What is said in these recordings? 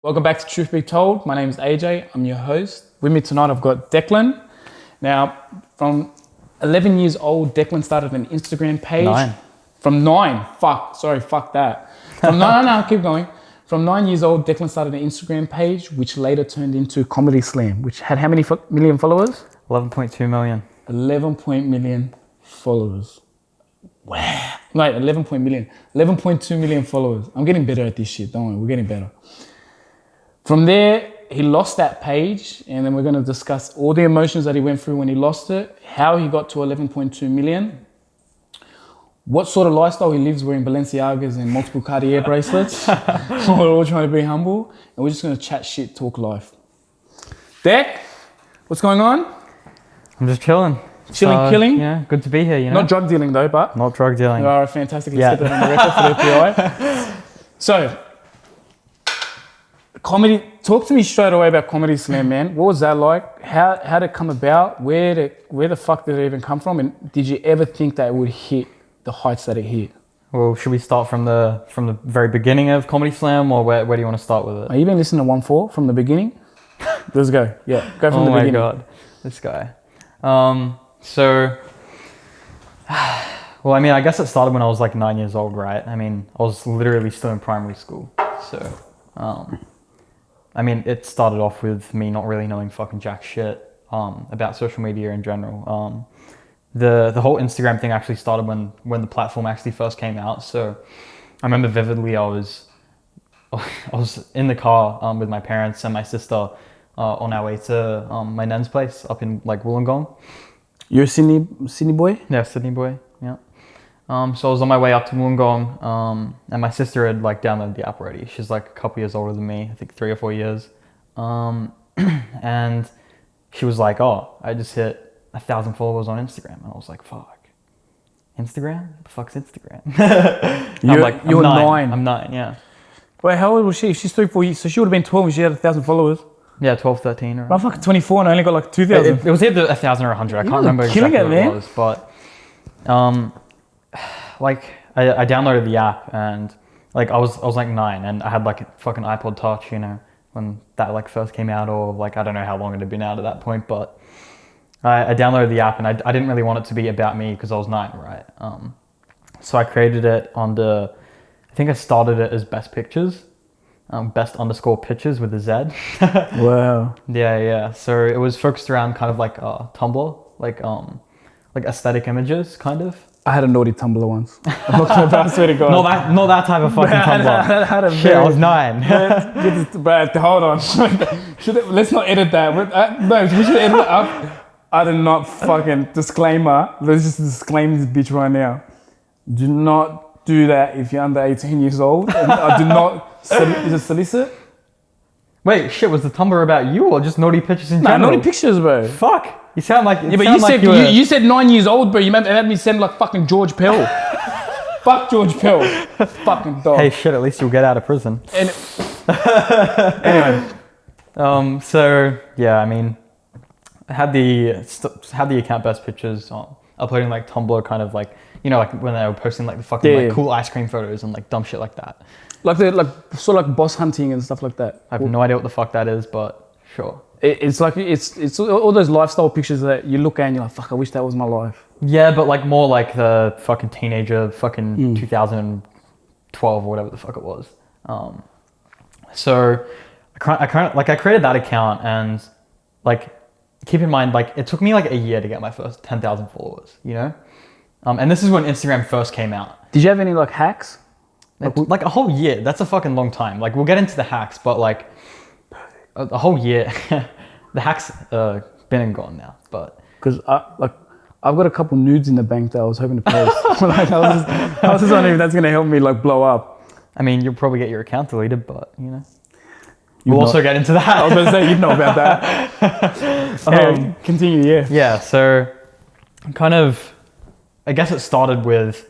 Welcome back to Truth Be Told. My name is AJ. I'm your host. With me tonight, I've got Declan. Now, from 11 years old, Declan started an Instagram page. 9. From 9. Fuck that. From no, keep going. From 9 years old, Declan started an Instagram page, which later turned into Comedy Slam, which had how many million followers? 11.2 million. 11 million followers. Wow. Right, 11 million. 11.2 million followers. I'm getting better at this shit. Don't worry, we're getting better. From there, he lost that page, and then we're going to discuss all the emotions that he went through when he lost it, how he got to 11.2 million, what sort of lifestyle he lives wearing Balenciagas and multiple Cartier bracelets. We're all trying to be humble, and we're just going to chat shit, talk life. Dec, what's going on? I'm just chilling. Chilling, killing? Yeah, good to be here, you know? Not drug dealing though, but... Not drug dealing. All right, fantastic. Let's get that on the record for the API. So, comedy, talk to me straight away about Comedy Slam, man. What was that like? How did it come about? Where the fuck did it even come from? And did you ever think that it would hit the heights that it hit? Well, should we start from the very beginning of Comedy Slam, or where do you want to start with it? Are you been listening to 1-4 from the beginning? Let's go. Yeah, go from the beginning. Oh my God, this guy. Well, I mean, I guess it started when I was like 9 years old, right? I mean, I was literally still in primary school. So, I mean, it started off with me not really knowing fucking jack shit about social media in general. The whole Instagram thing actually started when the platform actually first came out. So I remember vividly, I was in the car with my parents and my sister on our way to my nan's place up in like Wollongong. You're a Sydney boy? Yeah, Sydney boy. Yeah. So I was on my way up to Wollongong, and my sister had like downloaded the app already. She's like a couple years older than me, I think 3 or 4 years. And she was like, "Oh, I just hit 1,000 followers on Instagram," and I was like, "Fuck, Instagram? What the fuck's Instagram?" You're 9. I'm 9. Yeah. Wait, how old was she? She's 3, 4 years, so she would have been 12 when she had 1,000 followers. Yeah, 12, 13. Or I'm fucking 24 and I only got like 2,000. It was either 1,000 or 100. I can't remember exactly what it was, but like I downloaded the app, and like I was like 9, and I had like a fucking iPod Touch, you know, when that like first came out, or like I don't know how long it had been out at that point, but I downloaded the app, and I didn't really want it to be about me because I was 9, right? So I created it I think I started it as Best Pictures. Best_pictures with a Z. Wow. Yeah. So it was focused around kind of like Tumblr, like aesthetic images, kind of. I had a naughty Tumblr once. I'm not gonna, I swear to God. Not that type of fucking Tumblr. Shit, I was 9. But hold on. Let's not edit that. No, we should edit it up. I did not fucking disclaimer. Let's just disclaim this bitch right now. Do not do that if you're under 18 years old. And I do not. Is it solicit? Wait, shit, was the Tumblr about you or just naughty pictures in general? Nah, naughty pictures, bro. Fuck. You sound like... Yeah, but you said 9 years old, bro. You made me sound like fucking George Pell. Fuck George Pell. Fucking dog. Hey, shit, at least you'll get out of prison. Anyway. So, yeah, I mean, I had the account Best Pictures uploading like Tumblr kind of like, you know, like when they were posting like the fucking cool ice cream photos and like dumb shit like that. Like sort of like boss hunting and stuff like that. I have no idea what the fuck that is, but sure. It's like it's all those lifestyle pictures that you look at and you're like, fuck, I wish that was my life. Yeah, but like more like the fucking teenager, fucking 2012 or whatever the fuck it was. So I created that account, and like keep in mind, like it took me like a year to get my first 10,000 followers, you know? And this is when Instagram first came out. Did you have any like hacks? Like a whole year. That's a fucking long time. Like we'll get into the hacks, but like a whole year. The hacks been and gone now, but because I've got a couple nudes in the bank that I was hoping to post. Like I was just wondering if that's gonna help me like blow up. I mean, you'll probably get your account deleted, but you know, we'll also get into that. I was gonna say you'd know about that. Continue, yeah. Yeah. So kind of, I guess it started with.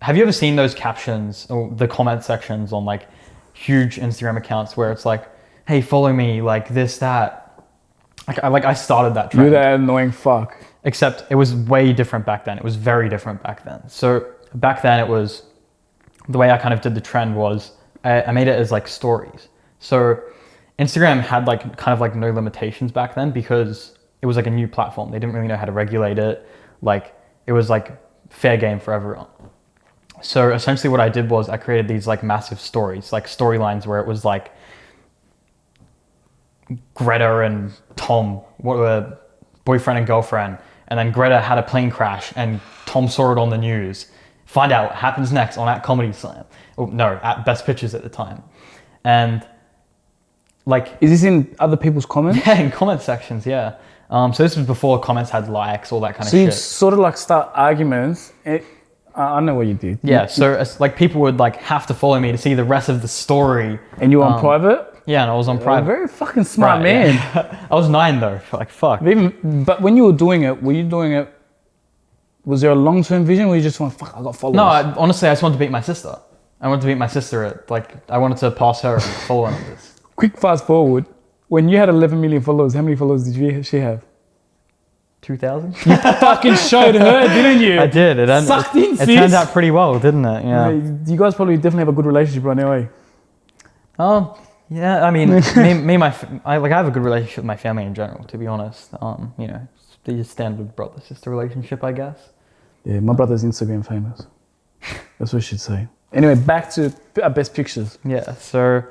Have you ever seen those captions or the comment sections on like huge Instagram accounts where it's like, "Hey, follow me," like this, that. I started that trend. You're that annoying fuck. Except it was way different back then. It was very different back then. So back then it was, the way I kind of did the trend was I made it as like stories. So Instagram had like kind of like no limitations back then because it was like a new platform. They didn't really know how to regulate it. Like it was like fair game for everyone. So essentially what I did was I created these like massive stories, like storylines where it was like Greta and Tom were boyfriend and girlfriend, and then Greta had a plane crash and Tom saw it on the news. Find out what happens next on at Comedy Slam. Oh, no, at Best Pictures at the time. And like... Is this in other people's comments? Yeah, in comment sections, yeah. So this was before comments had likes, all that kind of So shit. you'd sort of like start arguments. I know what you did. Yeah, so it's like people would like have to follow me to see the rest of the story. And you were on private? Yeah, and I was on private. Very fucking smart Right, man. yeah. I was 9 though, like fuck. But when you were doing it, was there a long-term vision or you just went, fuck, I got followers? No, honestly, I just wanted to beat my sister. I wanted to beat my sister at, like, I wanted to pass her and follow on this. Quick fast forward. When you had 11 million followers, how many followers did she have? 2,000? You fucking showed her, didn't you? I did. Sucked in, sis. It turned out pretty well, didn't it? Yeah. You guys probably definitely have a good relationship right now, eh? Oh, yeah. I mean, I have a good relationship with my family in general, to be honest. You know, it's the standard brother-sister relationship, I guess. Yeah, my brother's Instagram famous. That's what I should say. Anyway, back to our best pictures. Yeah, so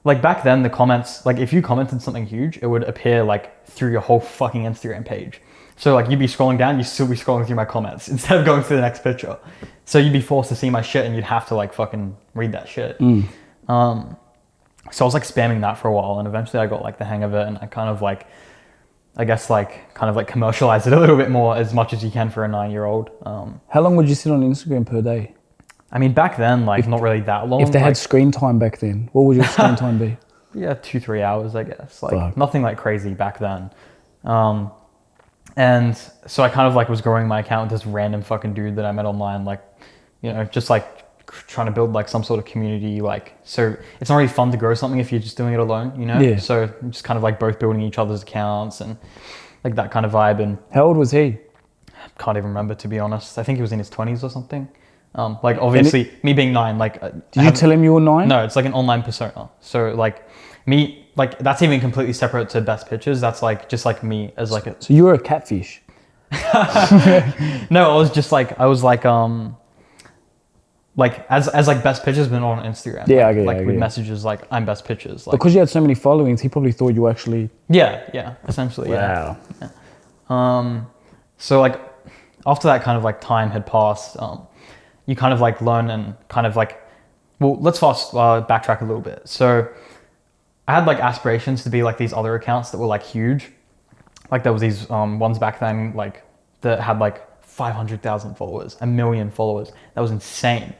like back then the comments, like if you commented something huge, it would appear like through your whole fucking Instagram page. So like you'd be scrolling down, you'd still be scrolling through my comments instead of going to the next picture. So you'd be forced to see my shit and you'd have to like fucking read that shit. So I was like spamming that for a while and eventually I got like the hang of it and I kind of like, I guess like kind of like commercialize it a little bit more as much as you can for a 9-year-old. How long would you sit on Instagram per day? I mean, back then, like not really that long. If they like, had screen time back then, what would your screen time be? Yeah, 2-3 hours, I guess. Like Fuck. nothing like crazy back then. And so I kind of like was growing my account with this random fucking dude that I met online, like, you know, just like trying to build like some sort of community. Like, so it's not really fun to grow something if you're just doing it alone, you know? Yeah. So just kind of like both building each other's accounts and like that kind of vibe. And How old was he? can't even remember, to be honest. I think he was in his 20s or something. Like obviously me being 9, like Did you tell him you were 9? no, it's like an online persona. So like me, like that's even completely separate to Best Pictures. That's like just like me as like a. So you were a catfish. No, I was like as like Best Pictures been on Instagram. Yeah, I like, get it, like I with get it. messages like I'm Best Pictures. Like Because you had so many followings, he probably thought you were actually. yeah, essentially. Wow. Yeah. So like after that kind of like time had passed, you kind of like learn and kind of like, well, let's backtrack a little bit. So I had like aspirations to be like these other accounts that were like huge. Like there was these ones back then like that had like 500,000 followers, 1 million followers. That was insane.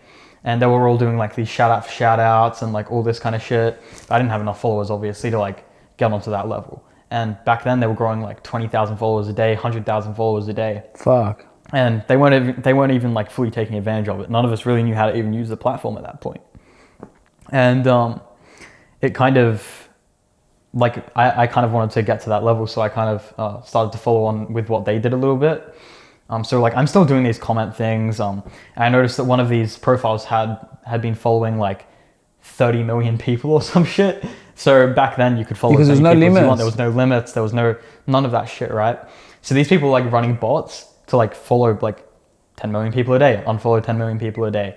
And they were all doing like these shout outs and like all this kind of shit. I didn't have enough followers obviously to like get onto that level. And back then they were growing like 20,000 followers a day, 100,000 followers a day. Fuck. And they weren't even like fully taking advantage of it. None of us really knew how to even use the platform at that point. And it kind of like I kind of wanted to get to that level, so I kind of started to follow on with what they did a little bit. So like I'm still doing these comment things. And I noticed that one of these profiles had been following like 30 million people or some shit. So back then you could follow Because as many there's no people as you want. limits. There was no limits. There was none of that shit, right? So these people were like running bots to like follow like 10 million people a day, unfollow 10 million people a day.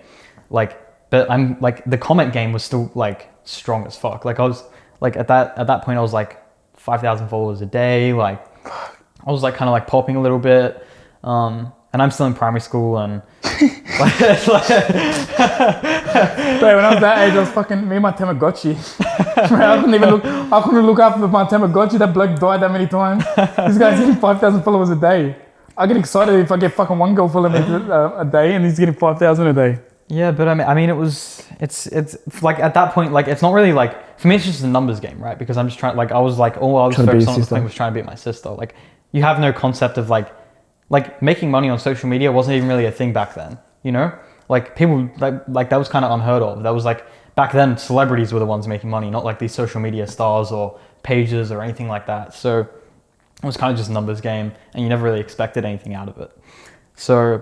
Like, but I'm like the comment game was still like strong as fuck. Like I was like at that point I was like 5,000 followers a day. Like I was like kind of like popping a little bit. And I'm still in primary school and like, it's like Bro, when I was that age, I was fucking me and my Tamagotchi. I couldn't look after my Tamagotchi. That bloke died that many times. This guy's getting 5,000 followers a day. I get excited if I get fucking one girl following me a day and he's getting 5,000 a day. yeah, but I mean it's like at that point, like it's not really like, for me it's just a numbers game, right? Because I'm just trying, like I was like, all I was Trying to beat focused on your at the point sister. was trying to beat my sister. Like you have no concept of like making money on social media wasn't even really a thing back then, you know? Like people like that was kind of unheard of. That was like back then celebrities were the ones making money, not like these social media stars or pages or anything like that. So it was kind of just a numbers game and you never really expected anything out of it. So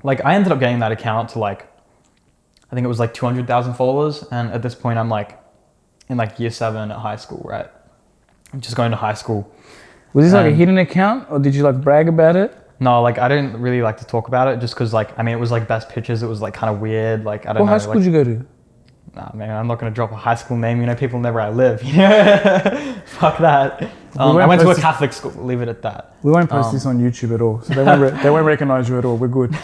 like I ended up getting that account to like I think it was like 200,000 followers. And at this point, I'm like in like year 7 at high school, right? I'm just going to high school. Was this like a hidden account, or did you like brag about it? No, like I didn't really like to talk about it just because like, I mean, it was like best pictures. It was like kind of weird. Like, I don't know. What high school did you go to? Nah, man, I'm not going to drop a high school name. You know, people know where I live. You know? Fuck that. I went to a Catholic school. Leave it at that. We won't post this on YouTube at all, so they won't recognize you at all. We're good.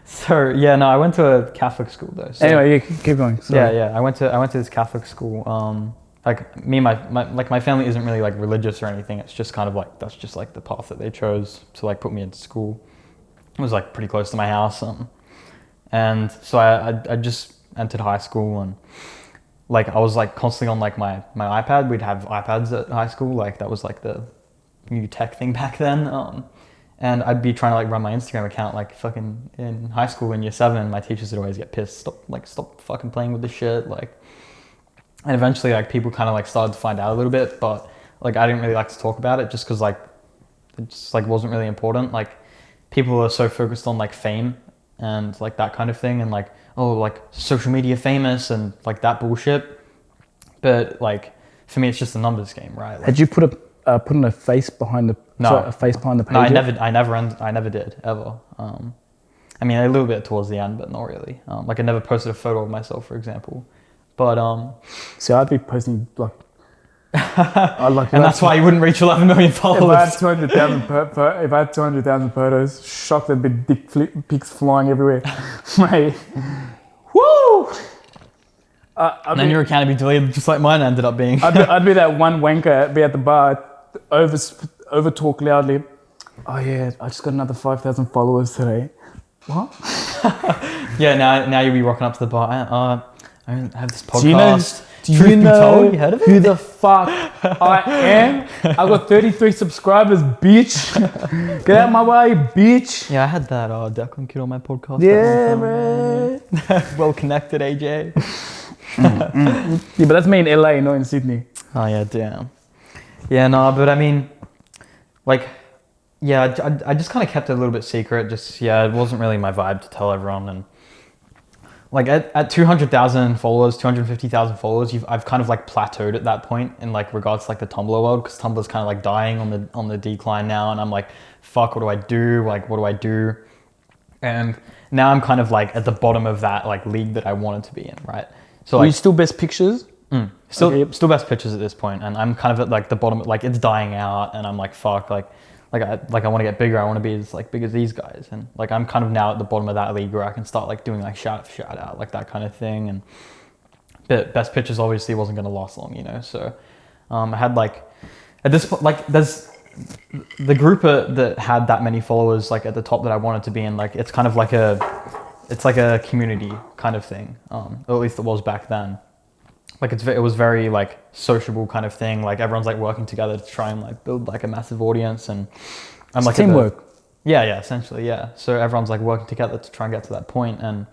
So yeah, no, I went to a Catholic school though. So, anyway, yeah, keep going. Sorry. Yeah. I went to this Catholic school. Like me, my family isn't really like religious or anything. It's just kind of like that's just like the path that they chose to like put me into school. It was like pretty close to my house, and so I just entered high school, and like I was like constantly on like my iPad. We'd have iPads at high school, like that was like the new tech thing back then. And I'd be trying to like run my Instagram account like fucking in high school in year 7. My teachers would always get pissed. Stop fucking playing with this shit. Like, and eventually like people kind of like started to find out a little bit, but like I didn't really like to talk about it just because like it just like wasn't really important. Like people are so focused on like fame and like that kind of thing, and like, oh, like social media famous and like that bullshit. But like for me, it's just a numbers game, right? Like, had you put in a face behind the a face behind the page? No, I never did ever. I mean, a little bit towards the end, but not really. Like I never posted a photo of myself, for example. But see, I'd be posting like, and that's why you wouldn't reach 11 million followers. If I had 200,000 photos, shocked there'd be dick pics flying everywhere, mate. Woo! And then your account would be deleted, just like mine ended up being. I'd be that one wanker, be at the bar, over talk loudly. Oh yeah, I just got another 5,000 followers today. What? Yeah, now you'll be rocking up to the bar. I have this podcast. Do you know you heard of it? Who the fuck I am? I got 33 subscribers, bitch. Get out my way, bitch. Yeah, I had that Declan kid on my podcast. Yeah, man. Well connected, AJ. Yeah, but that's me in LA, not in Sydney. Oh yeah, damn. Yeah, no, but I mean, like, yeah, I just kind of kept it a little bit secret. Just, yeah, it wasn't really my vibe to tell everyone. And like at 200,000 followers, 250,000 followers, I've kind of like plateaued at that point in like regards to like the Tumblr world, because Tumblr's kind of like dying on the decline now. And I'm like, fuck, what do I do? Like, what do I do? And now I'm kind of like at the bottom of that like league that I wanted to be in, right? So like, you still best pictures? Still best pictures at this point, and I'm kind of at like the bottom, like it's dying out, and I'm like, fuck, I want to get bigger. I want to be as like big as these guys, and like I'm kind of now at the bottom of that league where I can start like doing like shout out, like that kind of thing. And but best pictures obviously wasn't going to last long, you know. So I had like at this point, like there's the group that had that many followers like at the top that I wanted to be in. Like it's kind of like a community kind of thing, or at least it was back then. Like it was very like sociable kind of thing. Like everyone's like working together to try and like build like a massive audience, and I'm like teamwork. Yeah, essentially, yeah. So everyone's like working together to try and get to that point and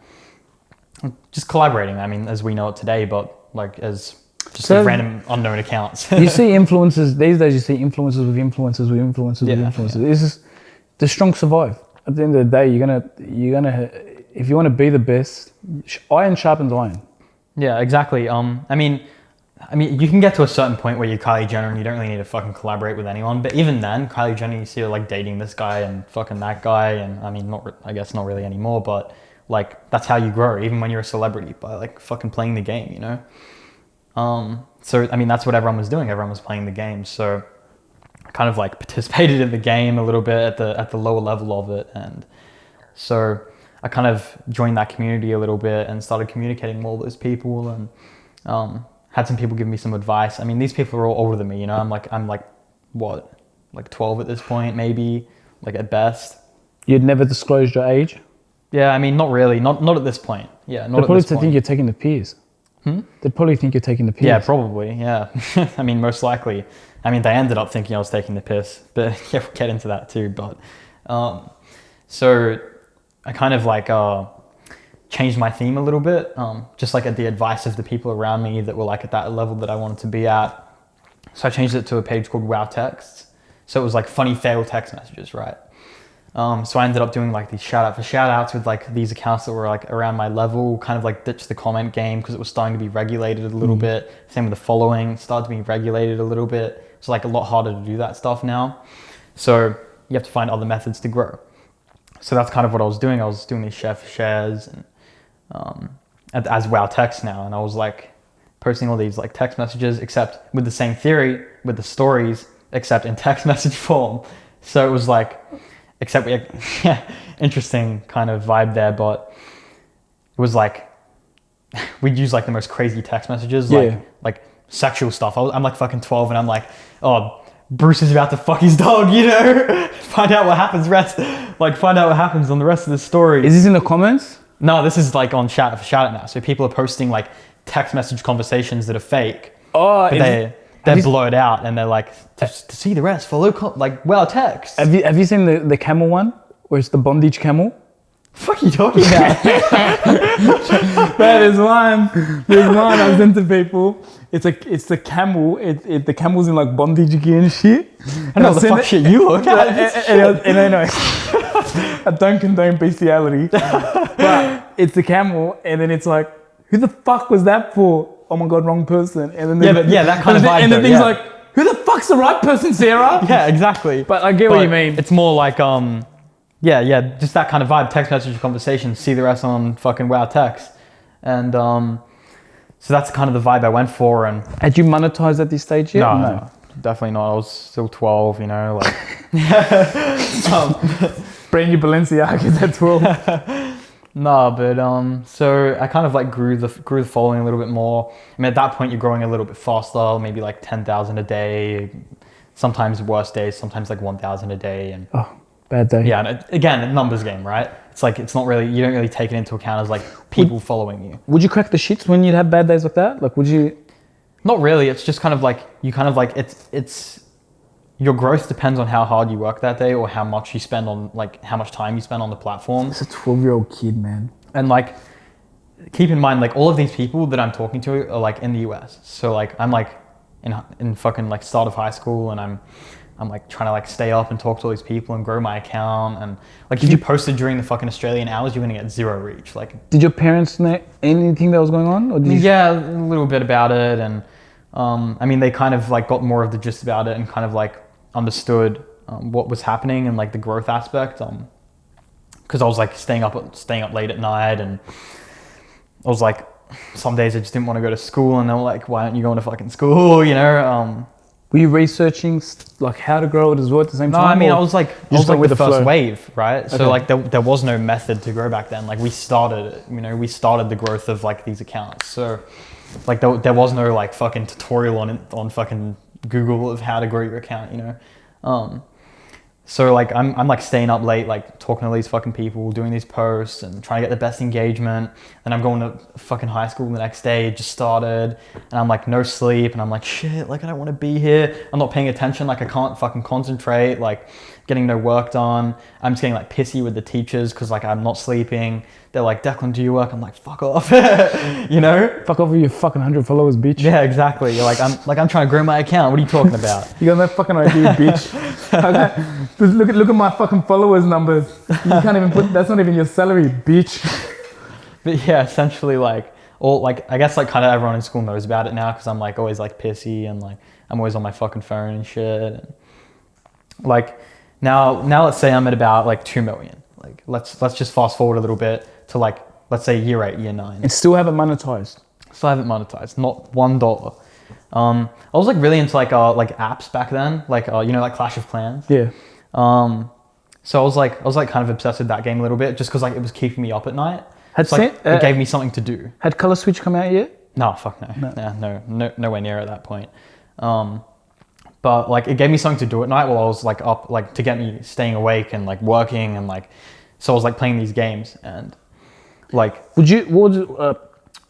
just collaborating. I mean, as we know it today, but like as just random unknown accounts. You see influencers these days. You see influencers with influencers with influencers with influencers. Yeah. It's just the strong survive. At the end of the day, you're gonna if you want to be the best, iron sharpens iron. Yeah, exactly. I mean, you can get to a certain point where you're Kylie Jenner and you don't really need to fucking collaborate with anyone. But even then, Kylie Jenner, you see her like dating this guy and fucking that guy, and I mean, I guess not really anymore, but like that's how you grow, even when you're a celebrity, by like fucking playing the game, you know. So I mean, that's what everyone was doing. Everyone was playing the game. So I kind of like participated in the game a little bit at the lower level of it, and so I kind of joined that community a little bit and started communicating more with those people, and had some people give me some advice. I mean, these people are all older than me, you know. I'm like what, like 12 at this point, maybe, like at best. You'd never disclosed your age? Yeah, I mean, not really, not at this point. Yeah, not They'd at probably this point. think you're taking the piss. They'd probably think you're taking the piss. Yeah, probably. Yeah, I mean, most likely. I mean, they ended up thinking I was taking the piss, but yeah, we'll get into that too. But so I kind of like changed my theme a little bit, just like at the advice of the people around me that were like at that level that I wanted to be at. So I changed it to a page called Wow Texts. So it was like funny fail text messages, right? So I ended up doing like these shout out for shout outs with like these accounts that were like around my level, kind of like ditched the comment game because it was starting to be regulated a little bit. Same with the following, started to be regulated a little bit. It's like a lot harder to do that stuff now. So you have to find other methods to grow. So that's kind of what I was doing. I was doing these share for shares and as wow text now. And I was like posting all these like text messages, except with the same theory with the stories, except in text message form. So it was like, except we had, interesting kind of vibe there, but it was like we'd use like the most crazy text messages, like sexual stuff. I'm like fucking 12 and I'm like, oh, Bruce is about to fuck his dog, you know? Find out what happens find out what happens on the rest of the story. Is this in the comments? No, this is like on shout out now. So people are posting like text message conversations that are fake. Oh, but they're blurred out and they're like, to see the rest, follow like wow text. Have you seen the camel one where it's the bondage camel? What the fuck are you talking about? There's one I sent to people. It's the camel. The camel's in like bondage gear and shit. And what the fuck shit you look at? And I know I don't condone bestiality, but it's the camel, and then it's like, who the fuck was that for? Oh my god, wrong person. And then that kind of vibe. And the thing's like, who the fuck's the right person, Sarah? Yeah, exactly. But I get what you mean. It's more like just that kind of vibe, text message conversation, see the rest on fucking wow text. And so that's kind of the vibe I went for. And had you monetized at this stage yet? No, definitely not. I was still 12, you know, like brand new Balenciagas at 12. No, but so I kind of like grew the following a little bit more. I mean, at that point you're growing a little bit faster, maybe like 10,000 a day, sometimes worse days, sometimes like 1,000 a day. And bad day. Yeah, and again, a numbers game, right? It's like, it's not really, you don't really take it into account as like people following you. Would you crack the shits when you'd have bad days like that? Like, would you? Not really. It's just kind of like, you kind of like, it's your growth depends on how hard you work that day or how much you spend on, like, how much time you spend on the platform. It's a 12-year-old kid, man. And like, keep in mind, like, all of these people that I'm talking to are like in the US. So like, I'm like in fucking like start of high school, and I'm like trying to like stay up and talk to all these people and grow my account. And like, if you posted during the fucking Australian hours, you're gonna get 0 reach. Like, did your parents know anything that was going on? Or did yeah, a little bit about it. And I mean, they kind of like got more of the gist about it and kind of like understood what was happening and like the growth aspect. Because I was like staying up late at night, and I was like, some days I just didn't want to go to school, and they were like, why aren't you going to fucking school, you know? Were you researching like how to grow it as well at the same time? No, I mean, I was like the first flow? wave, right? Okay. So like there was no method to grow back then. Like we started it, you know, we started the growth of like these accounts. So like there was no like fucking tutorial on fucking Google of how to grow your account, you know? So like I'm like staying up late, like talking to these fucking people, doing these posts and trying to get the best engagement. And I'm going to fucking high school the next day, it just started, and I'm like no sleep, and I'm like, shit, like I don't want to be here. I'm not paying attention, like I can't fucking concentrate, like getting no work done. I'm just getting like pissy with the teachers because like I'm not sleeping. They're like, Declan, do your work. I'm like, fuck off, you know? Fuck off with your fucking 100 followers, bitch. Yeah, exactly. You're like, I'm trying to grow my account. What are you talking about? You got no fucking idea, bitch. Okay. Look at my fucking followers numbers. You can't even put, that's not even your salary, bitch. But yeah, essentially like, all like, I guess like kind of everyone in school knows about it now because I'm like always like pissy and like I'm always on my fucking phone and shit. And like now let's say I'm at about like 2 million. Like let's just fast forward a little bit to like, let's say year 8, year 9. And still haven't monetized. Still haven't monetized, not $1. I was like really into like apps back then, like you know, like Clash of Clans. Yeah. So I was like kind of obsessed with that game a little bit just because like it was keeping me up at night. It gave me something to do. Had Color Switch come out yet? No, fuck no. No, nowhere near at that point. But like it gave me something to do at night while I was like up, like to get me staying awake and like working and like, so I was like playing these games and like.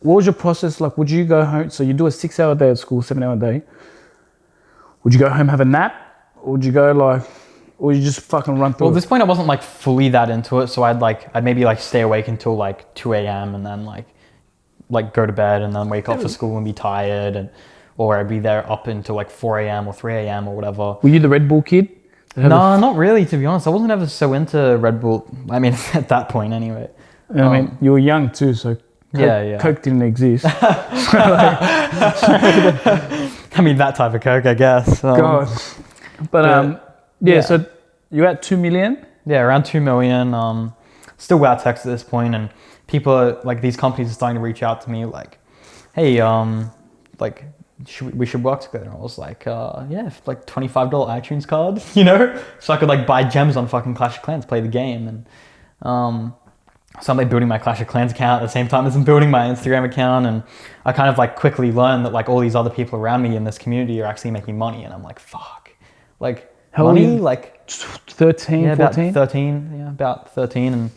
What was your process like? Would you go home? So you do a 6-hour day at school, 7-hour day. Would you go home, have a nap? Or would you go like, or you just fucking run through? Well, at this point I wasn't like fully that into it. So I'd maybe like stay awake until like 2 a.m. and then like go to bed and then wake up for school and be tired, or I'd be there up until like 4 a.m. or 3 a.m. or whatever. Were you the Red Bull kid? No, not really, to be honest. I wasn't ever so into Red Bull. I mean, at that point anyway. I mean, you were young too, so Coke didn't exist. I mean, that type of Coke, I guess. God. So you're at 2 million? Yeah, around 2 million. Still without text at this point, and people are, like, these companies are starting to reach out to me like, hey, like, we should work together. And I was like, yeah, like $25 iTunes card, you know? So I could like buy gems on fucking Clash of Clans, play the game. And so I'm like building my Clash of Clans account at the same time as I'm building my Instagram account. And I kind of like quickly learned that like all these other people around me in this community are actually making money. And I'm like, fuck. Like, how money? Like 13, yeah, 14? About 13. Yeah, about 13. And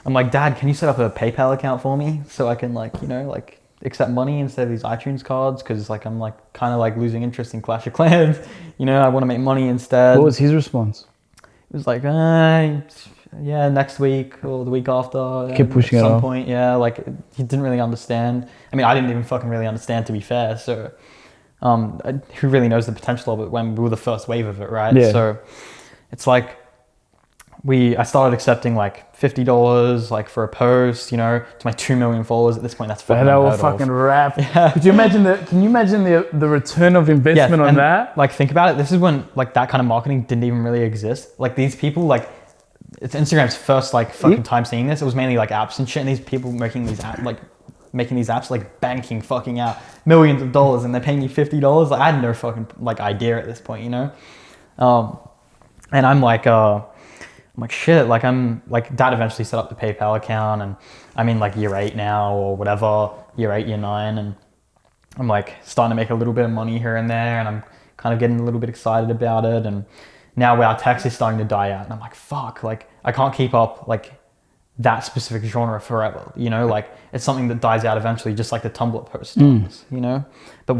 I'm like, Dad, can you set up a PayPal account for me so I can like, you know, like accept money instead of these iTunes cards? Because like I'm like kind of like losing interest in Clash of Clans. You know, I want to make money instead. What was his response? It was like, yeah, next week or the week after. Keep pushing it at some off. point. Yeah, like he didn't really understand. I mean, I didn't even fucking really understand, to be fair. So, who really knows the potential of it when we were the first wave of it, right? Yeah. So, it's like I started accepting like $50 like for a post, you know, to my 2 million followers at this point. That's fucking that was fucking rap. Yeah. Can you imagine the return of investment on that? Like, think about it. This is when like that kind of marketing didn't even really exist. Like these people, like it's Instagram's first like fucking time seeing this. It was mainly like apps and shit, and these people making these apps like banking fucking out millions of dollars, and they're paying me $50. Like I had no fucking like idea at this point, you know. And I'm like, shit, like I'm like, Dad eventually set up the PayPal account, and I'm in like year 8 now or whatever, year 8, year 9. And I'm like starting to make a little bit of money here and there, and I'm kind of getting a little bit excited about it. And now our text is starting to die out, and I'm like, fuck, like I can't keep up like that specific genre forever, you know, like it's something that dies out eventually, just like the Tumblr post does, you know. But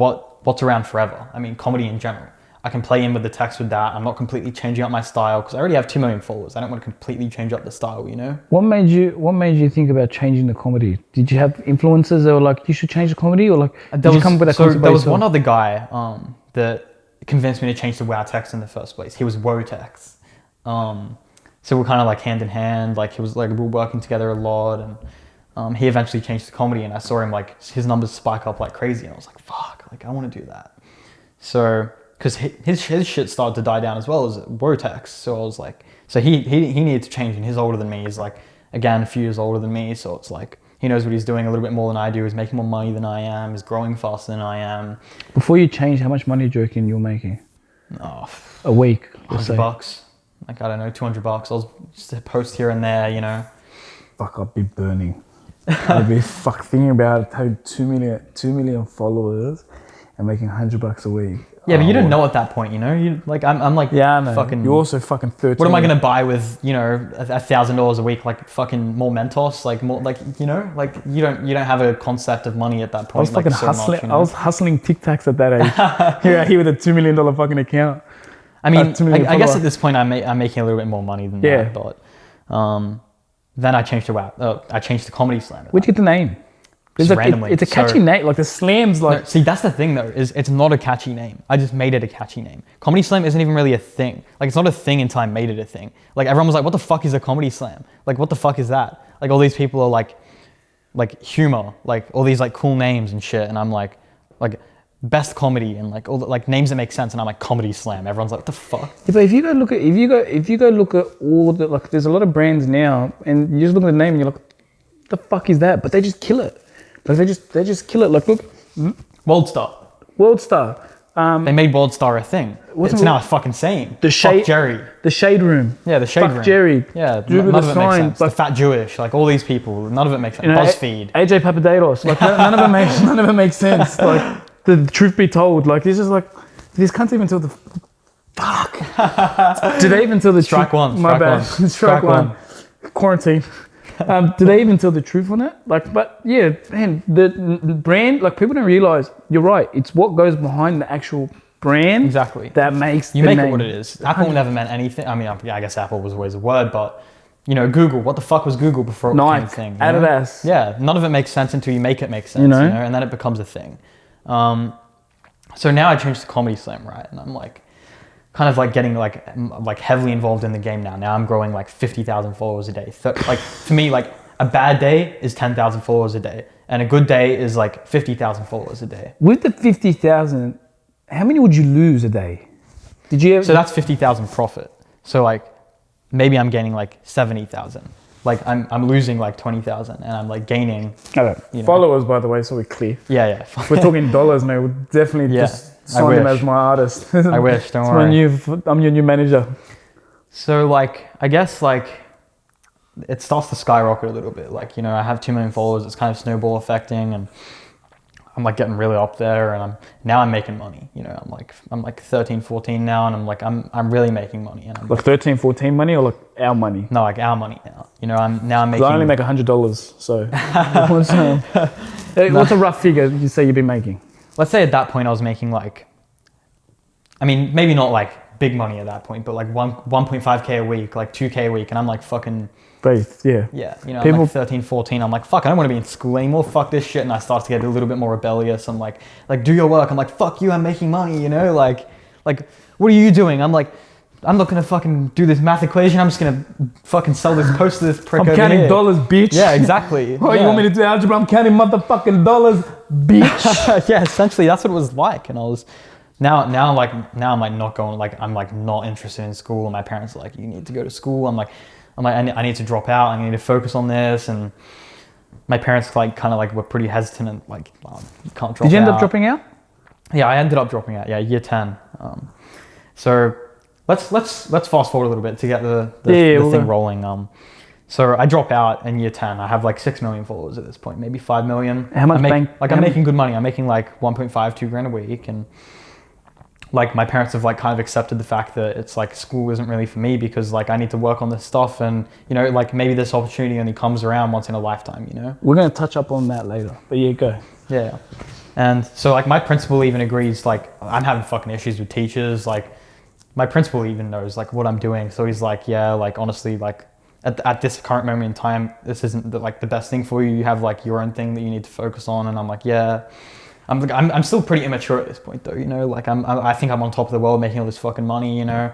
what's around forever? I mean, comedy in general. I can play in with the text with that. I'm not completely changing up my style because I already have 2 million followers. I don't want to completely change up the style, you know? What made you think about changing the comedy? Did you have influencers that were like, you should change the comedy? Or like, did you come up with that concept? So there was one other guy that convinced me to change to WoW text in the first place. He was WoW text. So we're kind of like hand in hand. Like he was like, we were working together a lot, and he eventually changed to comedy, and I saw him like, his numbers spike up like crazy, and I was like, fuck, like I want to do that. So, because his shit started to die down as well as Wotex. So I was like, so he needed to change, and he's older than me. He's like, again, a few years older than me. So it's like, he knows what he's doing a little bit more than I do. He's making more money than I am. He's growing faster than I am. Before you changed, how much money do you reckon you're making? Oh, a week, $100. Like, I don't know, $200. I was just a post here and there, you know. Fuck, I'd be burning. I'd be thinking about it, having 2 million followers and making $100 a week. Yeah, but you didn't know at that point, you know. You like, I'm like, yeah, I know. Fucking. You're also fucking 13. What am I gonna buy with, you know, $1,000 a week? Like fucking more Mentos, like more, like, you know, like you don't have a concept of money at that point. I was fucking hustling. Much, you know? I was hustling Tic Tacs at that age. Here, here with a $2 million fucking account. I mean, I guess at this point I'm making a little bit more money than that. But then I changed to I changed to Comedy Slam. Where'd you get the name? It's randomly. It's a catchy name. Like the Slam's like. No, see, that's the thing though. Is it's not a catchy name. I just made it a catchy name. Comedy Slam isn't even really a thing. Like it's not a thing until I made it a thing. Like everyone was like, "What the fuck is a Comedy Slam? Like what the fuck is that?" Like all these people are like humor, like all these like cool names and shit, and I'm like best comedy and like all the like names that make sense, and I'm like Comedy Slam. Everyone's like, what the fuck? Yeah, but if you go look at all the like, there's a lot of brands now, and you just look at the name and you're like, what the fuck is that? But they just kill it. Like they just kill it. Like look, Worldstar. They made Worldstar a thing. It's now a fucking saying. Fuck Jerry. The Shade Room. Yeah, the Shade Room. Jerry. Yeah, none of it makes sense. Like, the Fat Jewish, like all these people, none of it makes sense. You know, BuzzFeed. AJ Papadopoulos. Like none of it makes sense. Like the truth be told, like it's just like these can't even tell the fuck. Do they even tell the Strike truth? one. My bad. Strike one. Quarantine. Do they even tell the truth on it? Like, but yeah, man, the brand, like people don't realize, you're right, it's what goes behind the actual brand. Exactly. That makes you make it what it is. Apple never meant anything. I mean, I guess Apple was always a word, but you know, Google, what the fuck was Google before it became a thing? Adidas. Yeah, none of it makes sense until you make it make sense, you know, and then it becomes a thing. So now I changed to Comedy Slam, right? And I'm like, kind of like getting like heavily involved in the game now. Now I'm growing like 50,000 followers a day. Like for me, like a bad day is 10,000 followers a day, and a good day is like 50,000 followers a day. With the 50,000, how many would you lose a day? Did you ever? So that's 50,000 profit. So like maybe I'm gaining like 70,000. Like I'm losing like 20,000 and I'm like gaining. Okay. You know. Followers, by the way, so we're clear. Yeah. If we're talking dollars, mate, we'll definitely just sign them as my artist. I wish, don't worry. I'm your new manager. So like, I guess like it starts to skyrocket a little bit. Like, you know, I have 2 million followers. It's kind of snowball affecting, and I'm like getting really up there, and I'm making money. You know, I'm like 13, 14 now, and I'm really making money. And I'm like 13, 14 money, or like our money? No, like our money now. You know, I'm making. I only make $100, so what's a rough figure you say you've been making? Let's say at that point I was making like, I mean, maybe not like big money at that point, but like 1.5K a week, like 2K a week, and I'm like fucking. Yeah, you know, I'm like 13, 14. I'm like, fuck, I don't want to be in school anymore. Fuck this shit. And I start to get a little bit more rebellious. I'm like, do your work. I'm like, fuck you, I'm making money, you know? Like, what are you doing? I'm like, I'm not going to fucking do this math equation. I'm just going to fucking sell this post to this prick over here. I'm counting dollars, bitch. Yeah, exactly. Oh, you want me to do algebra? I'm counting motherfucking dollars, bitch. Yeah, essentially that's what it was like. And I was, now I'm like not going, like, I'm like not interested in school. And my parents are like, you need to go to school. I'm like, I need to drop out. I need to focus on this. And my parents like kind of like were pretty hesitant and like, well, you can't drop out. Did you end up dropping out? Yeah, I ended up dropping out. Yeah, year 10. So let's fast forward a little bit to get the thing rolling. So I drop out in year 10. I have like 6 million followers at this point, maybe 5 million. How much I'm making good money. I'm making like 1.5, 2 grand a week, and like my parents have like kind of accepted the fact that it's like school isn't really for me, because like I need to work on this stuff, and you know, like maybe this opportunity only comes around once in a lifetime, you know? We're going to touch up on that later, but yeah, go. Yeah. And so like my principal even agrees, like I'm having fucking issues with teachers. Like my principal even knows like what I'm doing. So he's like, yeah, like honestly, like at this current moment in time, this isn't the best thing for you. You have like your own thing that you need to focus on. And I'm like, yeah. I'm still pretty immature at this point though, you know, like I think I'm on top of the world making all this fucking money, you know.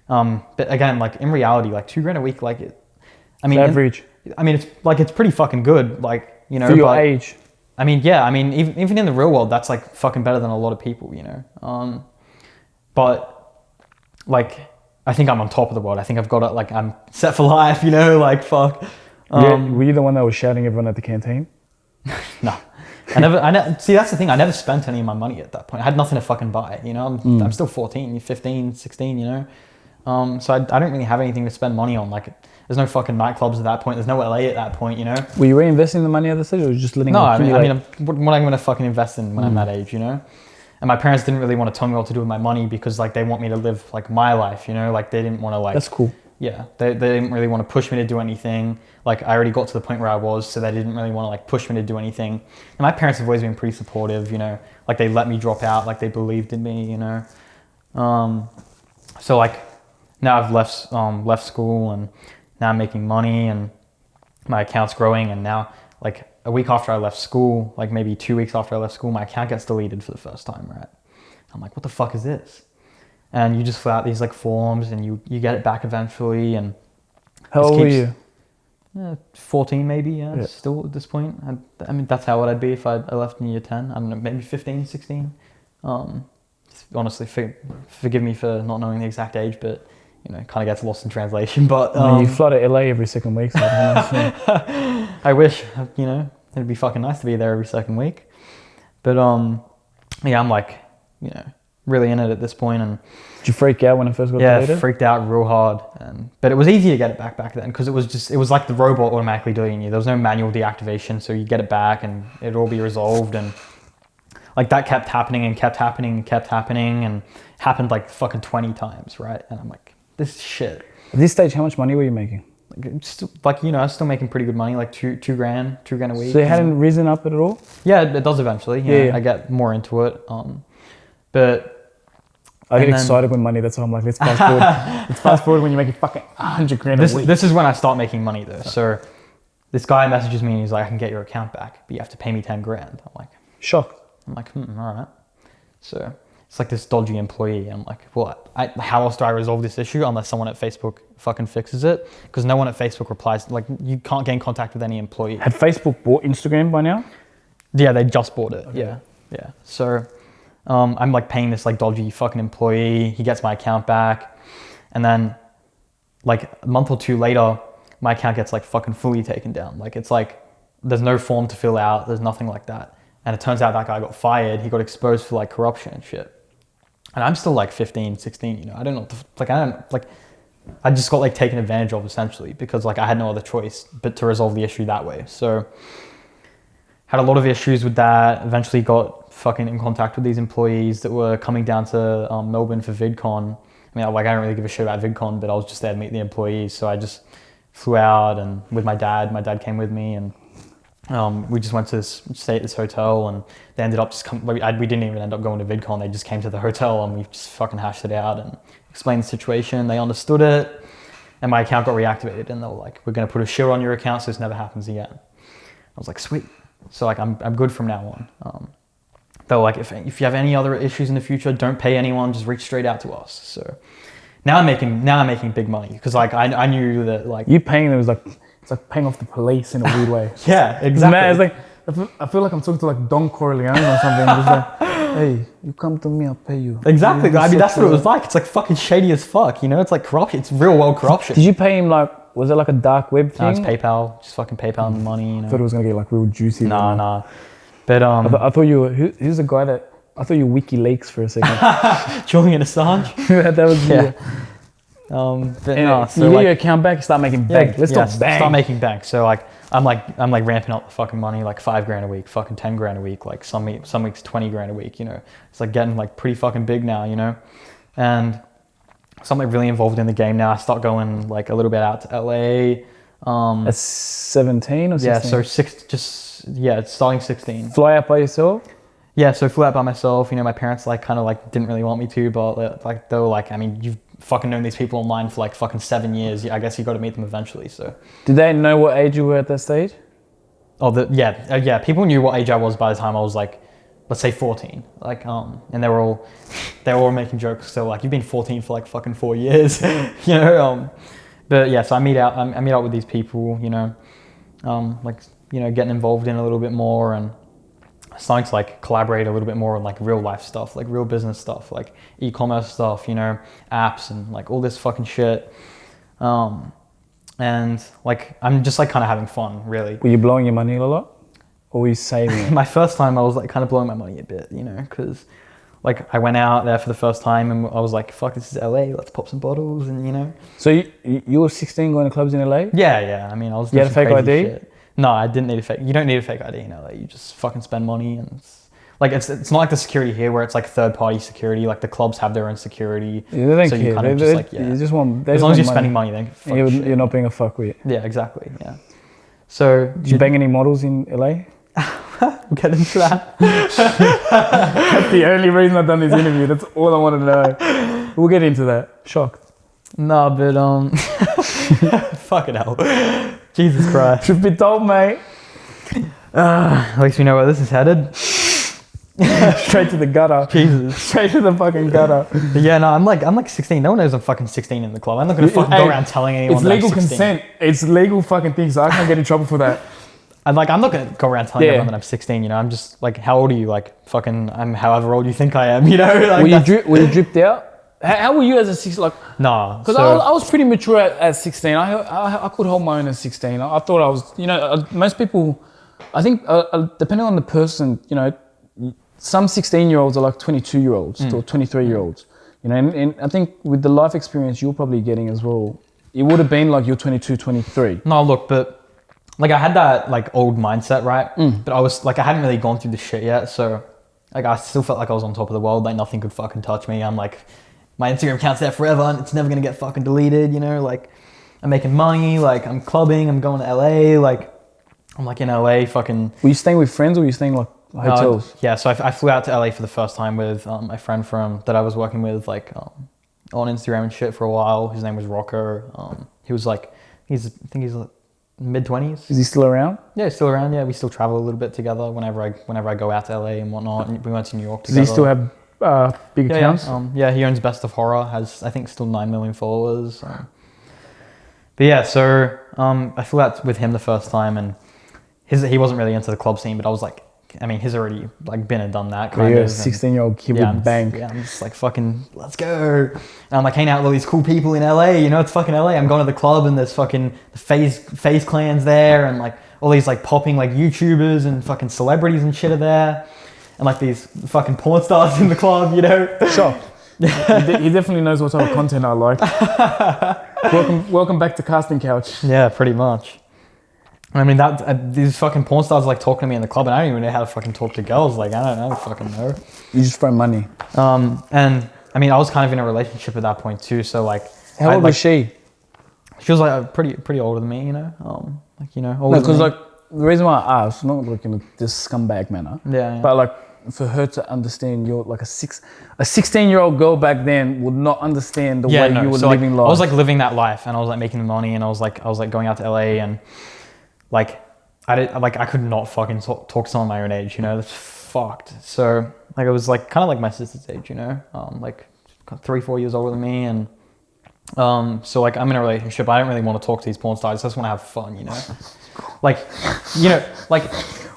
But again, like in reality, like 2 grand a week, like average. It's pretty fucking good, like, you know, for your age. I mean, yeah, I mean, even in the real world, that's like fucking better than a lot of people, you know. But like, I think I'm on top of the world. I think I've got it, like I'm set for life, you know, like fuck. Were you the one that was shouting everyone at the canteen? No. See, that's the thing. I never spent any of my money at that point. I had nothing to fucking buy, you know. I'm still 14, 15, 16, you know. So I don't really have anything to spend money on. Like, there's no fucking nightclubs at that point. There's no LA at that point, you know. Were you reinvesting the money at the stage, or was you just letting it accumulate? What am I going to fucking invest in when I'm that age, you know? And my parents didn't really want to tell me what to do with my money, because like they want me to live like my life, you know. Like they didn't want to like. That's cool. Yeah, they didn't really want to push me to do anything. Like I already got to the point where I was, so they didn't really want to like push me to do anything. And my parents have always been pretty supportive, you know. Like they let me drop out, like they believed in me, you know. So like now I've left school, and now I'm making money, and my account's growing. And now like a week after I left school, like maybe 2 weeks after I left school, my account gets deleted for the first time, right? I'm like, what the fuck is this? And you just fill out these like forms, and you get it back eventually. And how old were you? 14 maybe, yeah, still at this point. I mean, that's how old I'd be if I left in year 10. I don't know, maybe 15, 16. Honestly, forgive me for not knowing the exact age, but you know, it kind of gets lost in translation. But you fly to LA every second week, so I wish, you know, it'd be fucking nice to be there every second week. But yeah, I'm like, you know, really in it at this point. And did you freak out when it first got deleted? Yeah, freaked out real hard. But it was easy to get it back then, because it was like the robot automatically deleting you. There was no manual deactivation, so you get it back and it'd all be resolved. And like that kept happening and kept happening and kept happening, and happened like fucking 20 times, right? And I'm like, this is shit. At this stage, how much money were you making? Like, you know, I was still making pretty good money, like two grand a week. So it hadn't risen up at all? Yeah, it does eventually. Yeah. I get more into it. But I get excited when money, that's why I'm like, let's fast forward. Let's fast forward when you're making fucking 100 grand a week. This is when I start making money though. So this guy messages me and he's like, I can get your account back, but you have to pay me 10 grand. I'm like, shocked. I'm like, all right. So it's like this dodgy employee. I'm like, what? How else do I resolve this issue unless someone at Facebook fucking fixes it? Because no one at Facebook replies. Like, you can't get in contact with any employee. Had Facebook bought Instagram by now? Yeah, they just bought it. Okay. Yeah. So I'm like paying this like dodgy fucking employee. He gets my account back, and then like a month or two later, my account gets like fucking fully taken down. Like, it's like there's no form to fill out. There's nothing like that. And it turns out that guy got fired. He got exposed for like corruption and shit. And I'm still like 15, 16, you know, I don't know, I just got like taken advantage of essentially because like I had no other choice but to resolve the issue that way. So had a lot of issues with that, eventually got fucking in contact with these employees that were coming down to Melbourne for VidCon. I mean, like, I don't really give a shit about VidCon, but I was just there to meet the employees. So I just flew out and with my dad came with me, and we just went to stay at this hotel, and they ended up just we didn't even end up going to VidCon. They just came to the hotel and we just fucking hashed it out and explained the situation. They understood it, and my account got reactivated, and they were like, we're going to put a shield on your account so this never happens again. I was like, sweet. So like, I'm good from now on. They were like, if you have any other issues in the future, don't pay anyone, just reach straight out to us. So now I'm making big money because like I knew that like you paying them is like, it's like paying off the police in a weird way. Yeah, exactly. It's like, I feel like I'm talking to like Don Corleone or something. Just like, hey, you come to me, I'll pay you. Exactly. I mean, that's what it was like. It's like fucking shady as fuck, you know? It's like corruption. It's real world corruption. Did you pay him like, was it like a dark web thing? No, it's PayPal. Just fucking PayPal and money, you know? I thought it was going to get like real juicy. Nah. But I thought you were, who's the guy that, I thought you were WikiLeaks for a second. Julian Assange? That was, yeah. But no, so you get like, your account back, start making bank. Let's talk bank. Start making bank. So like, I'm like ramping up the fucking money, like $5,000 a week, fucking $10,000 a week, like some weeks $20,000 a week, you know? It's like getting like pretty fucking big now, you know? And so I'm like really involved in the game now. I start going like a little bit out to LA. At 17 or 16? Yeah, so it's starting 16. Fly out by yourself? Yeah, so flew out by myself. You know, my parents like kind of like didn't really want me to, but like they were like, I mean, you've fucking known these people online for like fucking 7 years. I guess you got to meet them eventually. So did they know what age you were at that stage? Oh, yeah. People knew what age I was by the time I was like, let's say 14. Like, and they were all making jokes. So like, you've been 14 for like fucking 4 years, you know. But yeah, so I meet out with these people, you know, like, you know, getting involved in a little bit more and starting to like collaborate a little bit more on like real life stuff, like real business stuff, like e-commerce stuff, you know, apps and like all this fucking shit. And like, I'm just like kind of having fun, really. Were you blowing your money a lot? Or were you saving it? My first time, I was like kind of blowing my money a bit, you know, because like I went out there for the first time and I was like, fuck, this is LA, let's pop some bottles and, you know. So you were 16 going to clubs in LA? Yeah. I mean, I was You had a fake ID? Shit. No, I didn't need a fake. You don't need a fake ID in LA. You just fucking spend money, and it's not like the security here where it's like third party security. Like the clubs have their own security. Yeah, they don't so care. you kind of just like, yeah. You just want, as long as you're spending money, then you're not being a fuckwit. Yeah, exactly. Yeah. So did you bang any models in LA? We'll get into that. That's the only reason I've done this interview. That's all I wanted to know. We'll get into that. Shocked. No, but fucking hell. Jesus Christ. Truth be told, mate. At least we know where this is headed. Straight to the gutter. Jesus. Straight to the fucking gutter. But yeah, no, I'm like 16. No one knows I'm fucking 16 in the club. I'm not gonna fucking go around telling anyone. It's that legal I'm 16. consent. It's legal fucking thing, so I can't get in trouble for that. I'm not gonna go around telling everyone that I'm 16. You know, I'm just like, how old are you? Like, fucking, I'm however old you think I am. You know, like were you dripped out? How were you as a 16? Like, nah, because I was pretty mature at 16. I could hold my own at 16. I thought I was, you know, most people, I think, depending on the person, you know, some 16-year-olds are like 22-year-olds or 23-year-olds. You know, and I think with the life experience you're probably getting as well, it would have been like you're 22, 23. No, look, but like I had that like old mindset, right? But I was like, I hadn't really gone through the shit yet. So like, I still felt like I was on top of the world. Like nothing could fucking touch me. I'm like, my Instagram account's there forever and it's never gonna get fucking deleted, you know? Like, I'm making money, like I'm clubbing, I'm going to LA, like I'm like in LA fucking... Were you staying with friends or were you staying like hotels? Yeah, so I flew out to LA for the first time with my friend that I was working with like on Instagram and shit for a while. His name was Rocco. He was like, I think he's like mid-20s. Is he still around? Yeah, he's still around. Yeah, we still travel a little bit together whenever I go out to LA and whatnot. And we went to New York together. Does he still have big accounts. Yeah, he owns Best of Horror, has I think still 9 million followers. But yeah, so I flew out with him the first time, and he wasn't really into the club scene, but I was like, I mean, he's already like been and done that kind You're of. a 16-year-old kid with bank. Yeah, I'm just like fucking, let's go. And I'm like hanging out with all these cool people in LA. You know, it's fucking LA. I'm going to the club and there's fucking the FaZe clans there, and like all these like popping like YouTubers and fucking celebrities and shit are there, and like these fucking porn stars in the club. You know. Sure. He definitely knows what type of content I like. Welcome back to Casting Couch. Yeah, pretty much. I mean, these fucking porn stars like talking to me in the club, and I don't even know how to fucking talk to girls. Like, I don't fucking know. You just throw money. And I mean, I was kind of in a relationship at that point too. So like, how old was she? She was like pretty older than me, you know. Like, you know. No, because like the reason why I asked, not like in this scumbag manner. Yeah. But like for her to understand, you're like a 16-year-old girl back then would not understand the way you were living life. I was like living that life, and I was like making the money, and I was like going out to LA, and like I could not fucking talk to someone my own age, you know. That's fucked. So like it was like kind of like my sister's age, you know, like 3-4 years older than me, and so like I'm in a relationship. I don't really want to talk to these porn stars. I just want to have fun, you know. Like, you know, like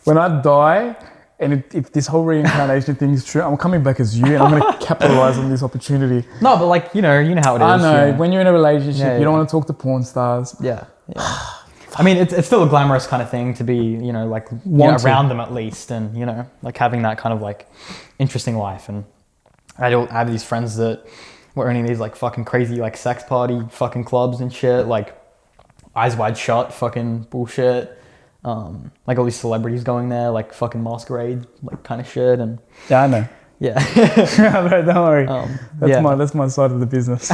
when I die, and if this whole reincarnation thing is true, I'm coming back as you, and I'm going to capitalize on this opportunity. No, but like, you know how it is. I know. You know? When you're in a relationship, you don't want to talk to porn stars. Yeah. I mean, it's still a glamorous kind of thing to be, you know, like around them at least, and you know, like having that kind of like interesting life. And I have these friends that were owning these like fucking crazy like sex party fucking clubs and shit, like eyes wide shut fucking bullshit. Like all these celebrities going there, like fucking masquerade, like kind of shit. And yeah, I know. Yeah. Don't worry. That's my side of the business.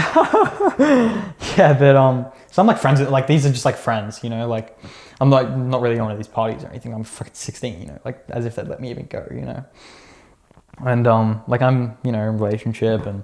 Yeah, but so I'm like friends with, like, these are just like friends, you know, like I'm like not really going to these parties or anything. I'm fucking 16, you know, like as if they'd let me even go, you know. And like I'm, you know, in a relationship, and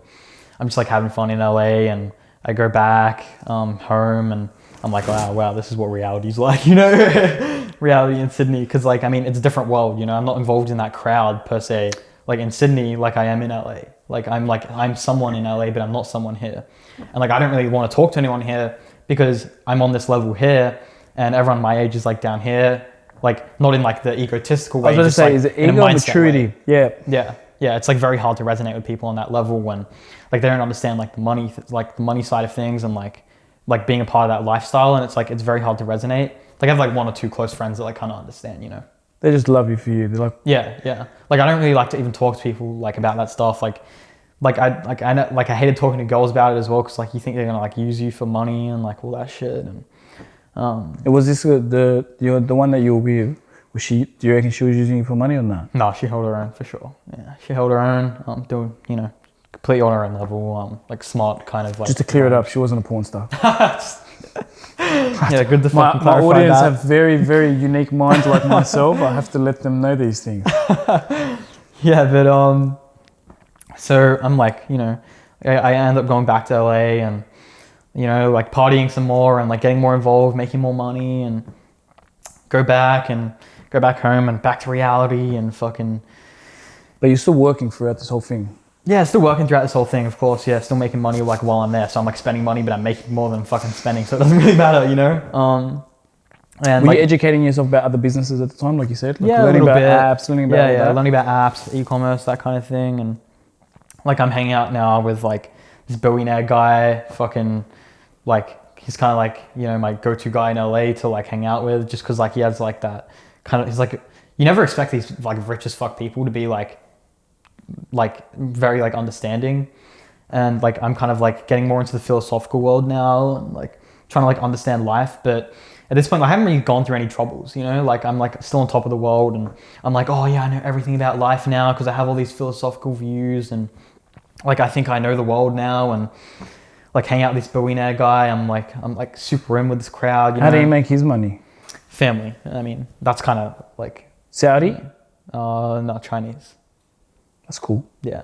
I'm just like having fun in LA, and I go back home, and I'm like, wow, this is what reality's like, you know. Reality in Sydney, because like, I mean, it's a different world, you know. I'm not involved in that crowd per se, like in Sydney, like I am in LA. Like I'm someone in LA, but I'm not someone here. And like I don't really want to talk to anyone here because I'm on this level here, and everyone my age is like down here, like not in like the egotistical way. I was going to say, is it ego or maturity? Way. Yeah. It's like very hard to resonate with people on that level when like they don't understand like the money side of things, and like being a part of that lifestyle. And it's very hard to resonate. Like I have like 1 or 2 close friends that like kind of understand, you know. They just love you for you. They're like, yeah. Like I don't really like to even talk to people like about that stuff. I hated talking to girls about it as well, because like you think they're gonna like use you for money and like all that shit. And was this the one that you were with? Was she? Do you reckon she was using you for money or not? No, she held her own for sure. Yeah, she held her own. Doing, you know, completely on her own level. Like smart kind of like. Just to clear it up, she wasn't a porn star. Yeah, good to fucking clarify my audience that. have very, very unique minds like myself. I have to let them know these things. Yeah, but so I'm like, you know, I end up going back to LA, and you know, like partying some more, and like getting more involved, making more money, and go back home and back to reality, and fucking. But you're still working throughout this whole thing. Yeah, still working throughout this whole thing, of course. Yeah, still making money like while I'm there. So I'm like spending money, but I'm making more than fucking spending. So it doesn't really matter, you know. And were like, you educating yourself about other businesses at the time, like you said? Like yeah, learning a little about bit. apps, learning about learning about apps, e-commerce, that kind of thing. And like I'm hanging out now with like this billionaire guy, fucking like he's kind of like, you know, my go-to guy in LA to like hang out with, just because like he has like that kind of, he's like, you never expect these like rich as fuck people to be like very like understanding. And like I'm kind of like getting more into the philosophical world now, and like trying to like understand life. But at this point, I haven't really gone through any troubles, you know. Like I'm like still on top of the world, and I'm like, oh yeah, I know everything about life now because I have all these philosophical views, and like I think I know the world now. And like hang out with this billionaire guy, I'm like super in with this crowd, you know. How do you make his money? Family. I mean, that's kind of like Saudi? Not Chinese. That's cool. Yeah.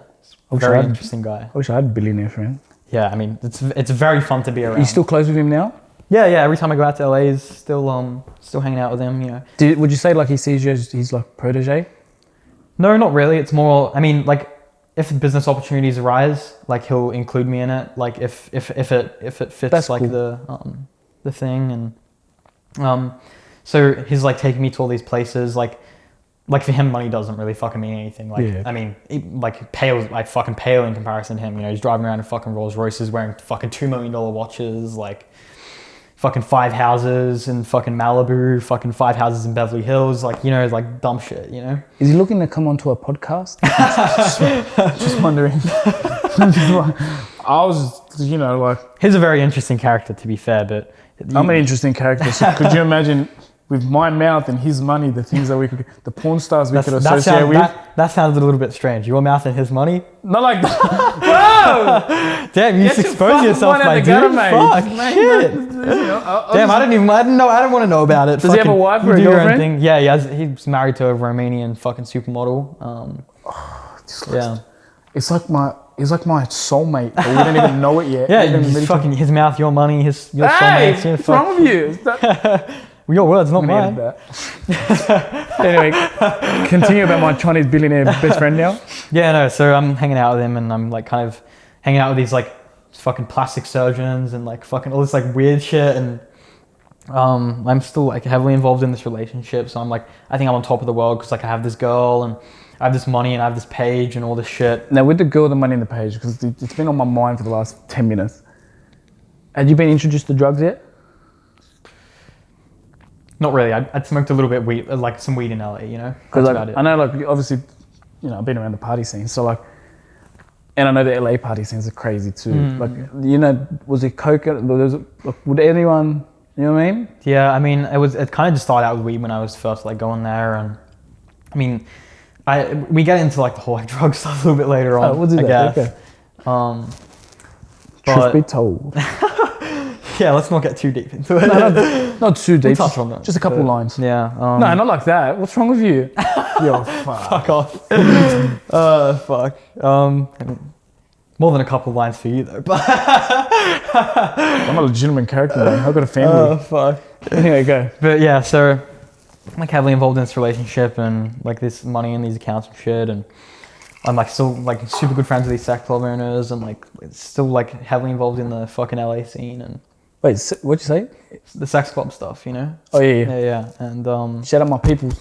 Very interesting guy. I wish I had a billionaire friend. Yeah, I mean, it's very fun to be around. Are you still close with him now? Yeah. Every time I go out to LA, he's still hanging out with him, you know. Would you say like he sees you as he's like protege? No, not really. It's more, I mean, like if business opportunities arise, like he'll include me in it. Like if it fits That's like cool. the thing, and so he's like taking me to all these places. Like for him, money doesn't really fucking mean anything. Like Yeah. I mean, fucking pale in comparison to him. You know, he's driving around in fucking Rolls Royces, wearing fucking $2 million watches, like fucking 5 houses in fucking Malibu, fucking 5 houses in Beverly Hills, like, you know, like dumb shit, you know? Is he looking to come onto a podcast? just wondering. I was, you know, like... He's a very interesting character, to be fair, but... I'm an interesting character. So could you imagine with my mouth and his money, the things that we could... The porn stars we could associate with? That sounds a little bit strange. Your mouth and his money? Not like that. Whoa! Damn, you just exposed yourself, my dude. Fuck, shit. Damn, I didn't want to know about it. Does he have a wife or a do your own girlfriend? thing. Yeah, he's married to a Romanian fucking supermodel. Yeah. It's like my soulmate, but we don't even know it yet. Yeah, just fucking his mouth, your money, your Hey, soulmate. what's wrong with you? Is that... Your words, not mine. Anyway, continue about my Chinese billionaire best friend now. Yeah, no, so I'm hanging out with him and I'm like kind of hanging out with these like fucking plastic surgeons and like fucking all this like weird shit, and I'm still like heavily involved in this relationship, so I'm like, I think I'm on top of the world because like I have this girl and I have this money and I have this page and all this shit. Now with the girl, the money, and the page, because it's been on my mind for the last 10 minutes. Had you been introduced to drugs yet? Not really. I'd smoked a little bit weed, like some weed in LA, you know? That's about it. I know, like, obviously, you know, I've been around the party scene, so like, and I know the LA party scenes are crazy too. Like, you know, was it coke? Would anyone, you know what I mean? Yeah, I mean, it kind of just started out with weed when I was first like going there, and I mean, we get into like the whole like, drug stuff a little bit later on. We'll do that. Okay. Truth be told. Yeah, let's not get too deep into it. No, not too deep. We'll touch on that. Just a couple lines. Yeah. No, not like that. What's wrong with you? Yo, fuck. Fuck off. Fuck. More than a couple lines for you though. But I'm a legitimate character, man. I've got a family. Oh fuck. Anyway, go. But yeah, so I'm like heavily involved in this relationship and like this money and these accounts and shit, and I'm like still like super good friends with these sex club owners and like still like heavily involved in the fucking LA scene and Wait, what'd you say? the sex club stuff, you know? Oh yeah. Yeah. And Shout out my people.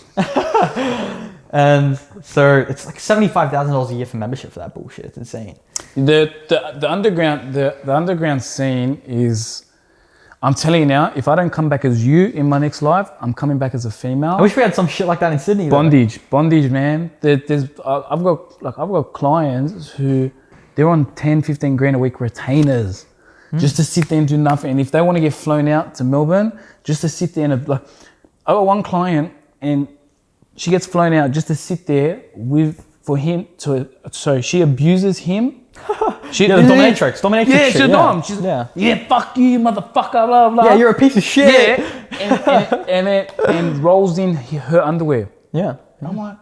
and so it's like $75,000 a year for membership for that bullshit. It's insane. The underground scene is. I'm telling you now, if I don't come back as you in my next life, I'm coming back as a female. I wish we had some shit like that in Sydney. Bondage, man. I've got clients who they're on 10, 15 grand a week retainers just to sit there and do nothing. And if they want to get flown out to Melbourne, just to sit there and like, I got one client and she gets flown out just to sit there so she abuses him. The dominatrix. Yeah, shit, she's dumb. She's yeah, fuck you, motherfucker, blah blah. Yeah, you're a piece of shit. Yeah, and rolls in her underwear. Yeah. And I'm like,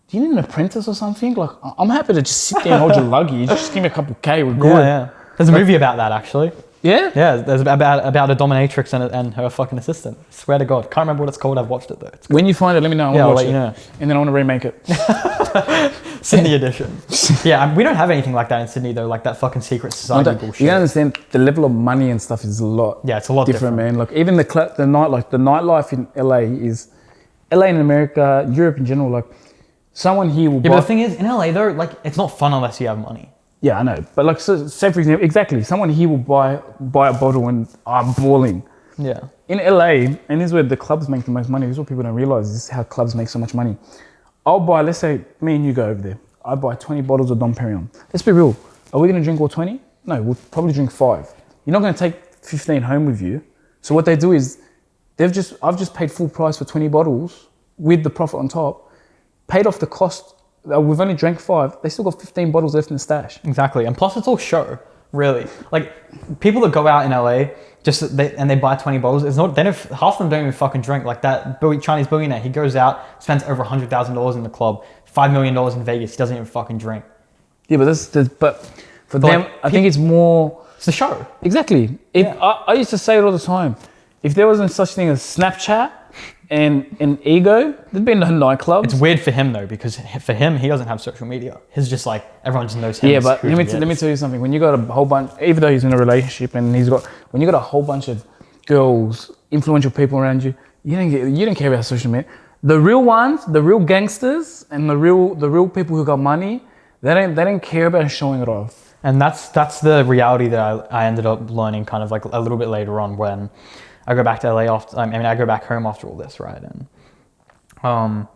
do you need an apprentice or something? Like, I'm happy to just sit there and hold your luggage. Just give me a couple K, we're good. Yeah. There's a movie about that actually. Yeah? Yeah, there's about a dominatrix and her fucking assistant. Swear to God, can't remember what it's called. I've watched it though. When you find it, let me know. I'll watch let it. you know. And then I want to remake it. Sydney edition. Yeah, we don't have anything like that in Sydney though, like that fucking secret society bullshit. You understand the level of money and stuff is a lot. Yeah, it's a lot different, man. Like even the nightlife in LA is LA in America, Europe in general. Like someone here will. Yeah, but the thing is, in LA though, like it's not fun unless you have money. Yeah, I know. But like, so, say for example, exactly, someone here will buy a bottle and I'm balling. Yeah. In LA, and this is where the clubs make the most money. This is what people don't realize. This is how clubs make so much money. I'll buy, let's say, me and you go over there. I buy 20 bottles of Dom Perignon. Let's be real. Are we going to drink all 20? No, we'll probably drink 5. You're not going to take 15 home with you. So what they do is, I've just paid full price for 20 bottles with the profit on top, paid off the cost. We've only drank 5. They still got 15 bottles left in the stash. Exactly, and plus it's all show, really. Like people that go out in LA and they buy 20 bottles. It's not. Half of them don't even fucking drink. Like that Chinese billionaire, he goes out, spends over $100,000 in the club, $5 million in Vegas. He doesn't even fucking drink. Yeah, but for them, like, I think it's more. It's a show. Exactly. I used to say it all the time. If there wasn't such thing as Snapchat, and ego. There's been no nightclubs. It's weird for him though, because for him, he doesn't have social media. He's just like, everyone just knows him. Yeah, but let me tell you something. When you got a whole bunch, even though he's in a relationship and when you got a whole bunch of girls, influential people around you, you don't care about social media. The real ones, the real gangsters, and the real people who got money, they don't care about showing it off. And that's the reality that I ended up learning kind of like a little bit later on when I go back to LA I go back home after all this, right? And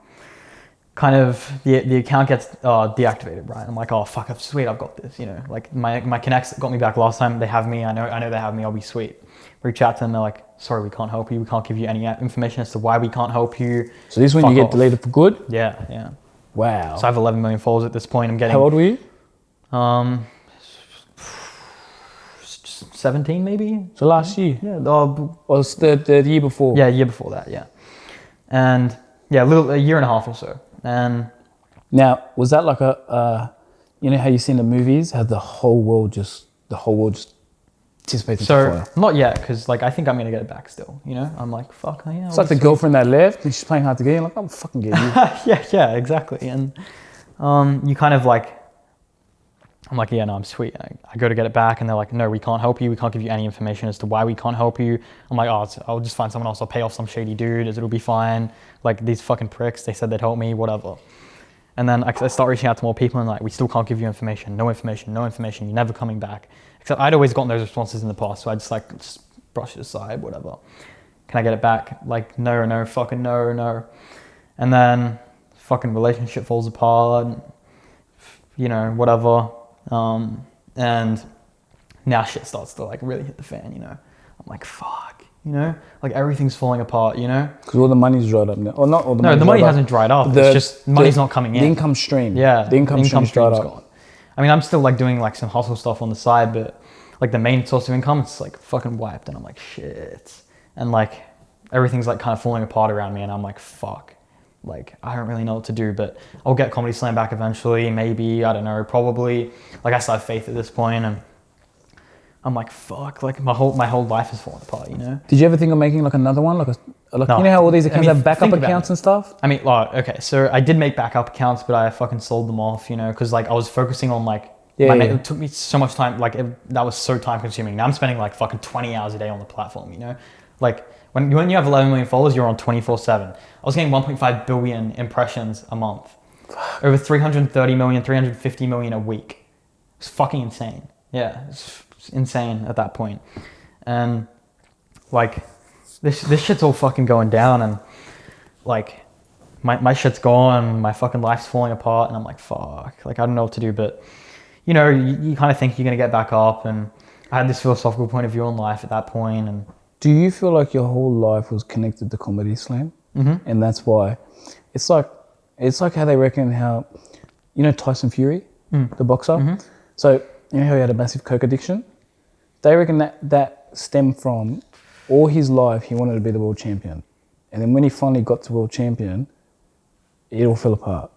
kind of the account gets deactivated, right? I'm like, oh fuck, I'm sweet, I've got this, you know. Like my connects that got me back last time, they have me. I know they have me. I'll be sweet. Reach out to them. They're like, sorry, we can't help you. We can't give you any information as to why we can't help you. So this one you get deleted for good? Yeah. Wow. So I have 11 million followers at this point. I'm getting. How old were you? 17 maybe. So last year. Yeah. Or the year before. Yeah, year before that. Yeah. And yeah, a year and a half or so. And now, was that like you know how you see in the movies, how the whole world just anticipates so not yet, because like I think I'm gonna get it back still. You know, I'm like, fuck yeah. It's like the girlfriend that left and she's playing hard to get. You're like, I'm fucking get you. yeah, exactly. And you kind of like, I'm like, yeah, no, I'm sweet. I go to get it back and they're like, no, we can't help you. We can't give you any information as to why we can't help you. I'm like, oh, I'll just find someone else. I'll pay off some shady dude. It'll be fine. Like these fucking pricks, they said they'd help me, whatever. And then I start reaching out to more people and like, we still can't give you information. No information. You're never coming back. Except I'd always gotten those responses in the past. So I just brush it aside, whatever. Can I get it back? Like, no, fucking no. And then fucking relationship falls apart, you know, whatever. And now shit starts to like really hit the fan, you know. I'm like, fuck, you know, like everything's falling apart, you know. Because all the money's dried up now. Or not all the money. No, the money hasn't dried up. It's just money's not coming in. The income stream. Yeah, the income stream's dried up. Gone. I mean, I'm still like doing like some hustle stuff on the side, but like the main source of income, it's like fucking wiped. And I'm like, shit. And like everything's like kind of falling apart around me. And I'm like, fuck. Like, I don't really know what to do, but I'll get Comedy Slam back eventually. Maybe, I don't know, probably. Like I still have faith at this point, and I'm like, fuck, like my whole life is falling apart, you know? Did you ever think of making like another one? No. You know how all these accounts have backup accounts and stuff? I mean, like, okay, so I did make backup accounts, but I fucking sold them off, you know, because like I was focusing on like, it took me so much time, like that was so time consuming. Now I'm spending like fucking 20 hours a day on the platform, you know? Like when you have 11 million followers, you're on 24/7. I was getting 1.5 billion impressions a month. Over 330 million, 350 million a week. It's fucking insane. Yeah, it's insane at that point. And like this shit's all fucking going down, and like my shit's gone, my fucking life's falling apart, and I'm like, fuck, like I don't know what to do. But you know, you kind of think you're gonna get back up, and I had this philosophical point of view on life at that point. And do you feel like your whole life was connected to Comedy Slam? Mm-hmm. And that's why it's like how they reckon how, you know, Tyson Fury, the boxer. Mm-hmm. So you know how he had a massive coke addiction? They reckon that stemmed from all his life he wanted to be the world champion. And then when he finally got to world champion, it all fell apart.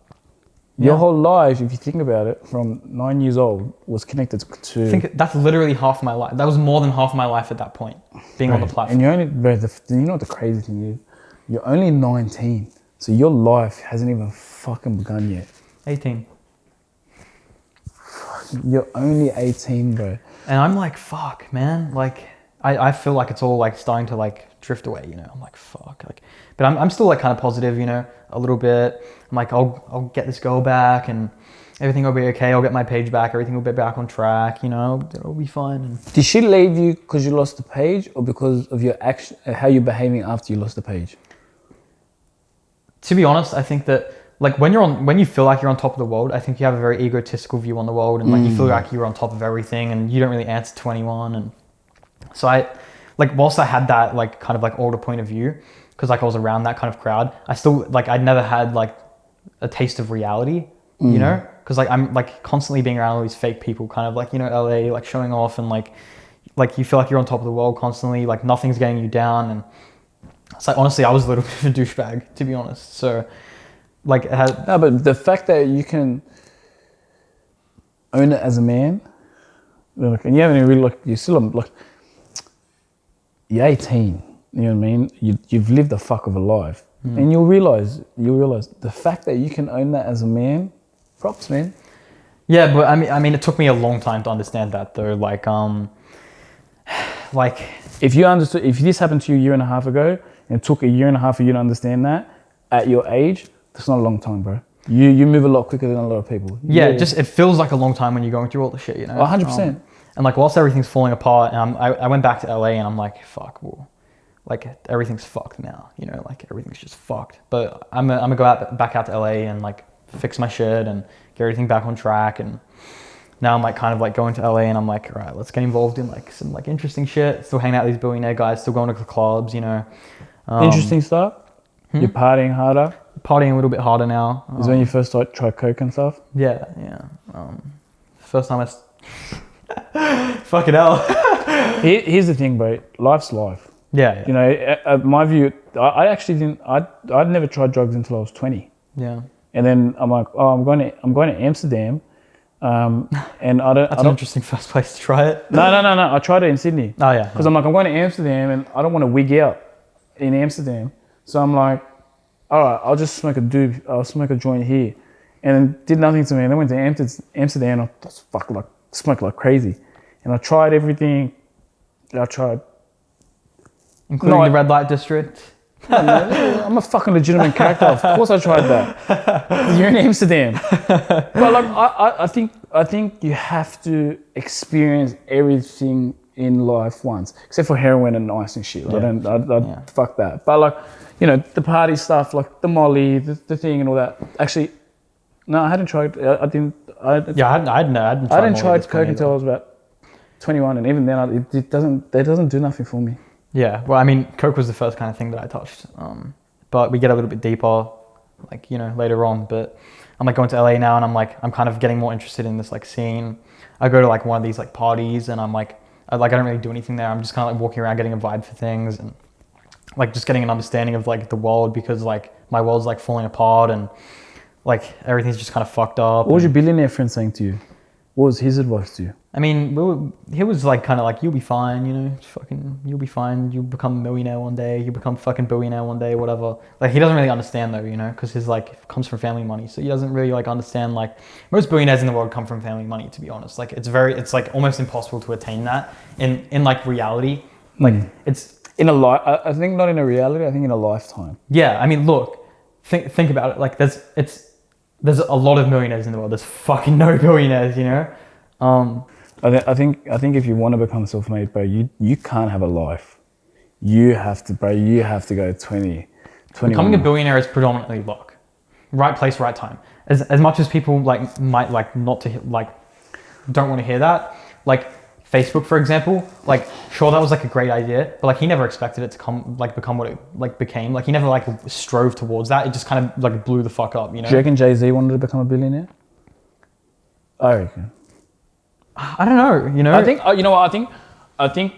Yeah. Your whole life, if you think about it, from 9 years old, was connected to... I think that's literally half my life. That was more than half my life at that point, being on the platform. And you're only, you know what the crazy thing is? You're only 19. So your life hasn't even fucking begun yet. 18. You're only 18, bro. And I'm like, fuck, man. Like, I feel like it's all like starting to like drift away, you know? I'm like, fuck. Like, but I'm still like kind of positive, you know, a little bit. I'm like, I'll get this girl back and everything will be okay. I'll get my page back. Everything will be back on track, you know, it'll be fine. And did she leave you because you lost the page or because of your action, how you're behaving after you lost the page? To be honest, I think that like when you feel like you're on top of the world, I think you have a very egotistical view on the world, and like you feel like you're on top of everything and you don't really answer to anyone. And so I, like, whilst I had that like kind of like older point of view, because like I was around that kind of crowd, I still like I'd never had like a taste of reality, you know, because like I'm like constantly being around all these fake people, kind of like, you know, LA, like showing off, and like you feel like you're on top of the world constantly, like nothing's getting you down. And it's like, honestly, I was a little bit of a douchebag, to be honest. So like it had... No, but the fact that you can own it as a man, like, and you haven't even really, like, you're still like, you're 18. You know what I mean? You've lived a fuck of a life, and you'll realize the fact that you can own that as a man. Props, man. Yeah, but I mean, it took me a long time to understand that though. Like If you understood, if this happened to you a year and a half ago, and it took a year and a half for you to understand that at your age, that's not a long time, bro. You move a lot quicker than a lot of people. yeah, it feels like a long time when you're going through all the shit, you know. 100%. And like whilst everything's falling apart, and I went back to LA and I'm like, fuck, well, like everything's fucked now, you know, like everything's just fucked. But I'm gonna go back out to LA and like fix my shit and get everything back on track. And now I'm like kind of like going to LA and I'm like, all right, let's get involved in like some like interesting shit. Still hanging out with these billionaire guys, still going to the clubs, you know. Interesting stuff. You're partying harder. Partying a little bit harder now. Is when you first tried coke and stuff. Yeah. First time fucking hell. Here's the thing, bro. Life's life. Yeah. You know, my view. I actually didn't. I'd never tried drugs until I was 20. Yeah. And then I'm like, oh, I'm going to Amsterdam. And That's an interesting first place to try it. No. I tried it in Sydney. Oh yeah. Because I'm like, I'm going to Amsterdam and I don't want to wig out in Amsterdam. So I'm like, all right, I'll just smoke I'll smoke a joint here. And it did nothing to me. And then went to Amsterdam and I smoked like crazy. And I tried everything. Including the red light district. I'm a fucking legitimate character. Of course I tried that. You're in Amsterdam. But like I think you have to experience everything in life once. Except for heroin and ice and shit. I fuck that. But like, you know, the party stuff, like the Molly, the thing and all that. Actually, no, I hadn't tried. I didn't try coke until I was about 21, and even then, it doesn't do nothing for me. Yeah, well, I mean, coke was the first kind of thing that I touched. But we get a little bit deeper, like, you know, later on. But I'm like going to LA now, and I'm kind of getting more interested in this like scene. I go to like one of these like parties, and I don't really do anything there. I'm just kind of like walking around, getting a vibe for things, and like just getting an understanding of like the world, because like my world's like falling apart and like everything's just kind of fucked up. What was your billionaire friend saying to you? What was his advice to you? I mean, he was like kind of like, you'll be fine, you know, fucking, you'll be fine. You'll become a millionaire one day. You become fucking billionaire one day, whatever. Like he doesn't really understand though, you know, because his like comes from family money. So he doesn't really like understand, like most billionaires in the world come from family money, to be honest. Like it's like almost impossible to attain that in like reality. Like it's in a life. I think not in a reality. I think in a lifetime. Yeah. I mean, look, think about it. Like there's a lot of millionaires in the world. There's fucking no billionaires, you know? I think if you want to become self-made, bro, you can't have a life. You have to go 20. Becoming a billionaire is predominantly luck. Right place, right time. As much as people like might like not to like don't want to hear that, like Facebook, for example, like sure that was like a great idea, but like he never expected it to become what it like became. Like he never like strove towards that. It just kind of like blew the fuck up, you know? Do you reckon Jay-Z wanted to become a billionaire? I reckon. I don't know, you know? I think, you know what, I think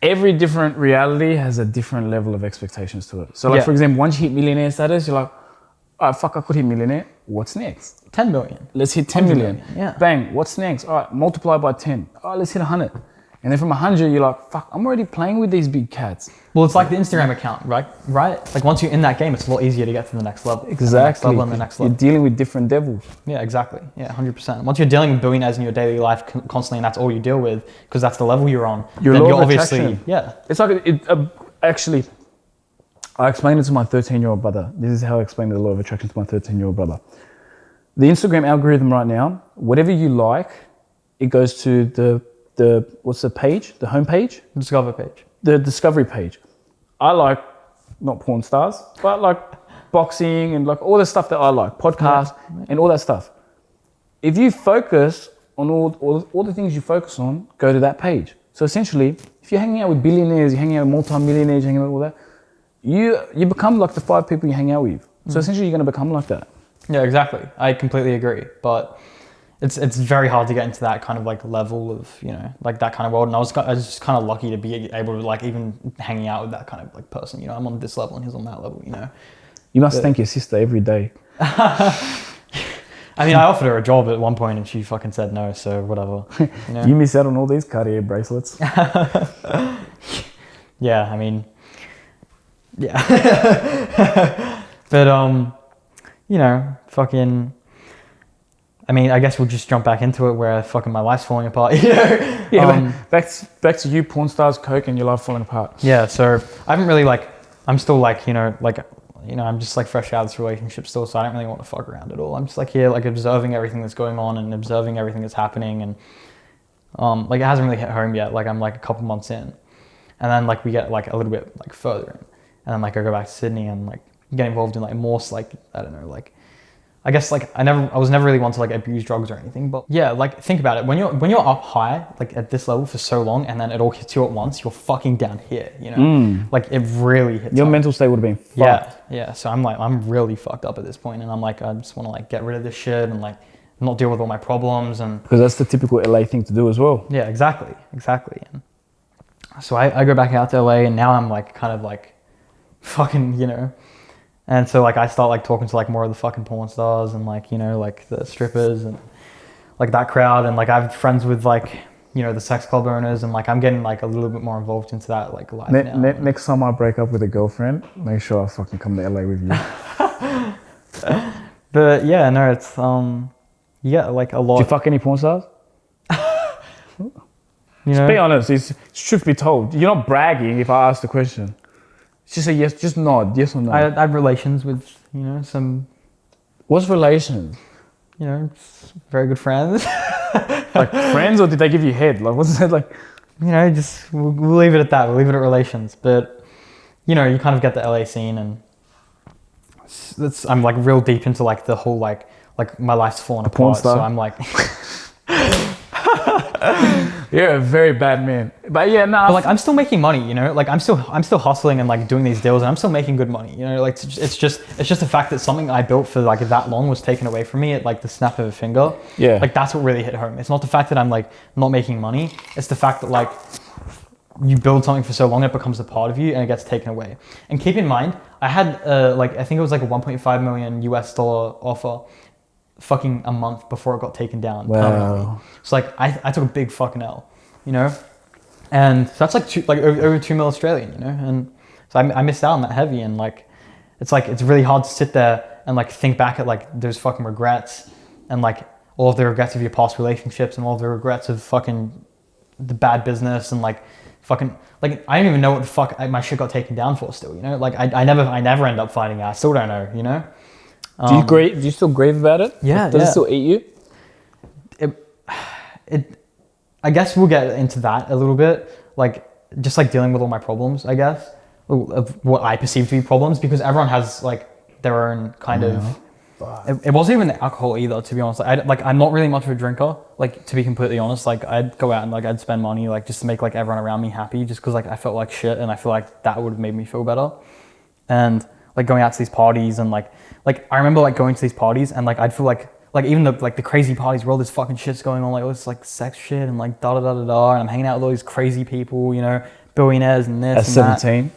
every different reality has a different level of expectations to it. So like, for example, once you hit millionaire status, you're like, oh, fuck, I could hit millionaire. What's next? 10 million. Let's hit 10 million. Yeah. Bang, what's next? All right, multiply by 10. All right, let's hit 100. And then from 100, you're like, fuck, I'm already playing with these big cats. Well, it's like the Instagram account, right? Like once you're in that game, it's a lot easier to get to the next level. Exactly. The next level and the next level. You're dealing with different devils. Yeah, exactly. Yeah, 100%. Once you're dealing with billionaires in your daily life constantly, and that's all you deal with, because that's the level you're on, Your then law you're of obviously, attraction. yeah. It's like, actually, I explained it to my 13-year-old brother. This is how I explained the law of attraction to my 13-year-old brother. The Instagram algorithm right now, whatever you like, it goes to the what's the page? The home page? Discover page. The discovery page. I like, not Pornstars, but like boxing and like all the stuff that I like, podcasts and all that stuff. If you focus on all the things you focus on, go to that page. So essentially, if you're hanging out with billionaires, you're hanging out with multi-millionaires, you're hanging out with all that, you become like the 5 people you hang out with. So essentially, you're going to become like that. Yeah, exactly. I completely agree. But it's very hard to get into that kind of like level of, you know, like that kind of world. And I was just kind of lucky to be able to like even hanging out with that kind of like person. You know, I'm on this level and he's on that level, you know. You must thank your sister every day. I mean, I offered her a job at one point and she fucking said no, so whatever. You know? You miss out on all these Cartier bracelets. Yeah, I mean, yeah. But, you know, fucking, I mean, I guess we'll just jump back into it where fucking my life's falling apart, you know? Yeah, back to you, Pornstars, coke, and your life falling apart. Yeah, so I haven't really like, I'm still like, I'm just like fresh out of this relationship still, so I don't really want to fuck around at all. I'm just like here, like observing everything that's going on and observing everything that's happening, and like it hasn't really hit home yet. Like I'm like a couple months in, and then like we get like a little bit like further in, and then like I go back to Sydney and like get involved in like more like, I don't know, like I guess like I was never really one to like abuse drugs or anything, but yeah, like think about it. When you're up high, like at this level for so long, and then it all hits you at once, you're fucking down here, you know? Like it really hits Your home. mental state would have been fucked. Yeah. So I'm really fucked up at this point, and I'm like, I just want to like get rid of this shit and like not deal with all my problems, and Because that's the typical LA thing to do as well. yeah, exactly. And so I go back out to LA, and now I'm like kind of like fucking, you know. And so like I start like talking to like more of the fucking porn stars and like, you know, like the strippers and like that crowd, and like I have friends with like, you know, the sex club owners, and like I'm getting like a little bit more involved into that like life now. Next time I break up with a girlfriend, make sure I fucking come to LA with you. But yeah, no, it's yeah, like a lot. Do you fuck any porn stars? You Just know? be honest. It's truth be told. You're not bragging if I ask the question. Just say yes. Just nod. Yes or no. I had relations with, you know, some, What's relations? you know, very good friends. Like friends, or did they give you head? Like what's that like? You know, just we'll leave it at that. We'll leave it at relations. But you know, you kind of get the LA scene, and I'm like real deep into like the whole like my life's falling apart. porn star. So I'm like, You're a very bad man. But yeah, nah. but like I'm still making money. You know, like I'm still hustling and like doing these deals, and I'm still making good money. You know, like it's just the fact that something I built for like that long was taken away from me at like the snap of a finger. Yeah. Like that's what really hit home. It's not the fact that I'm like not making money. It's the fact that like you build something for so long it becomes a part of you and it gets taken away. And keep in mind, I had like I think it was like a $1.5 million US offer fucking a month before it got taken down. Wow. So like I took a big fucking L, you know? And so that's like over 2 mil Australian, you know? And so I missed out on that heavy, and like it's really hard to sit there and like think back at like those fucking regrets and like all of the regrets of your past relationships and all of the regrets of fucking the bad business and like fucking like I don't even know what the fuck my shit got taken down for still, you know? Like I never end up finding out. I still don't know, you know? Do you still grieve about it? Yeah. Does it still eat you? I guess we'll get into that a little bit, like just like dealing with all my problems, I guess, of what I perceive to be problems, because everyone has like their own kind of. It wasn't even the alcohol either, to be honest. I'm not really much of a drinker, like to be completely honest. Like I'd go out and like I'd spend money like just to make like everyone around me happy, just because like I felt like shit, and I feel like that would have made me feel better. And like going out to these parties and like I remember like going to these parties and like I'd feel like even the crazy parties where all this fucking shit's going on, like all this like sex shit and like da da da da da, and I'm hanging out with all these crazy people, you know, billionaires and this At and 17? that.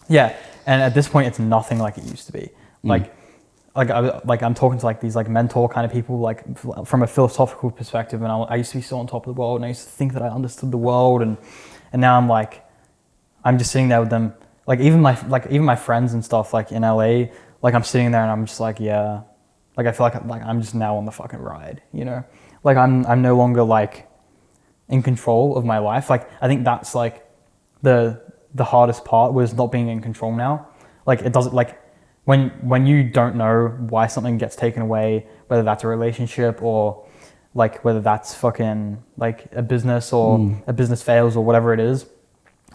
Yeah, and at this point it's nothing like it used to be. I'm talking to like these like mentor kind of people, like from a philosophical perspective, and I used to be so on top of the world, and I used to think that I understood the world, and now I'm just sitting there with them. Like even my friends and stuff like in LA, like I'm sitting there and I'm just like, yeah, like I feel like I'm just now on the fucking ride, you know? Like I'm no longer like in control of my life. Like I think that's like the hardest part, was not being in control now. Like it doesn't, like when you don't know why something gets taken away, whether that's a relationship or like whether that's fucking like a business or a business fails or whatever it is,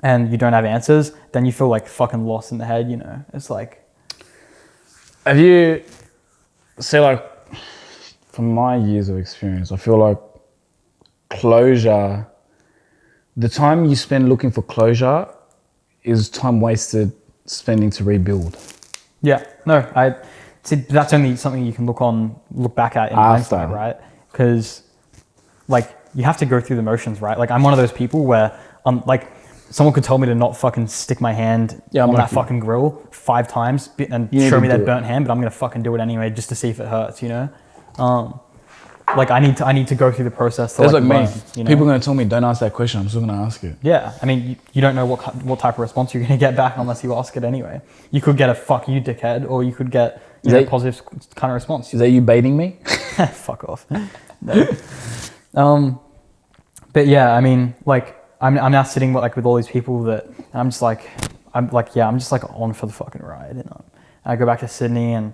and you don't have answers, then you feel like fucking lost in the head, you know? It's like... Have you... See, like, from my years of experience, I feel like closure... The time you spend looking for closure is time wasted spending to rebuild. Yeah. No, I... See, that's only something you can look back at in hindsight, right? Because, like, you have to go through the motions, right? Like, I'm one of those people where, like... Someone could tell me to not fucking stick my hand on that fucking grill 5 times and show me that burnt hand, but I'm gonna fucking do it anyway just to see if it hurts, you know? like I need to go through the process to That's like me. learn, you know? People are gonna tell me don't ask that question. I'm still gonna ask it. Yeah, I mean, you don't know what type of response you're going to get back unless you ask it anyway. You could get a "fuck you, dickhead," or you could get a positive kind of response. Is that you baiting me? Fuck off. No. But yeah, I mean, like I'm now sitting with all these people that I'm just like on for the fucking ride, you know. And I go back to Sydney and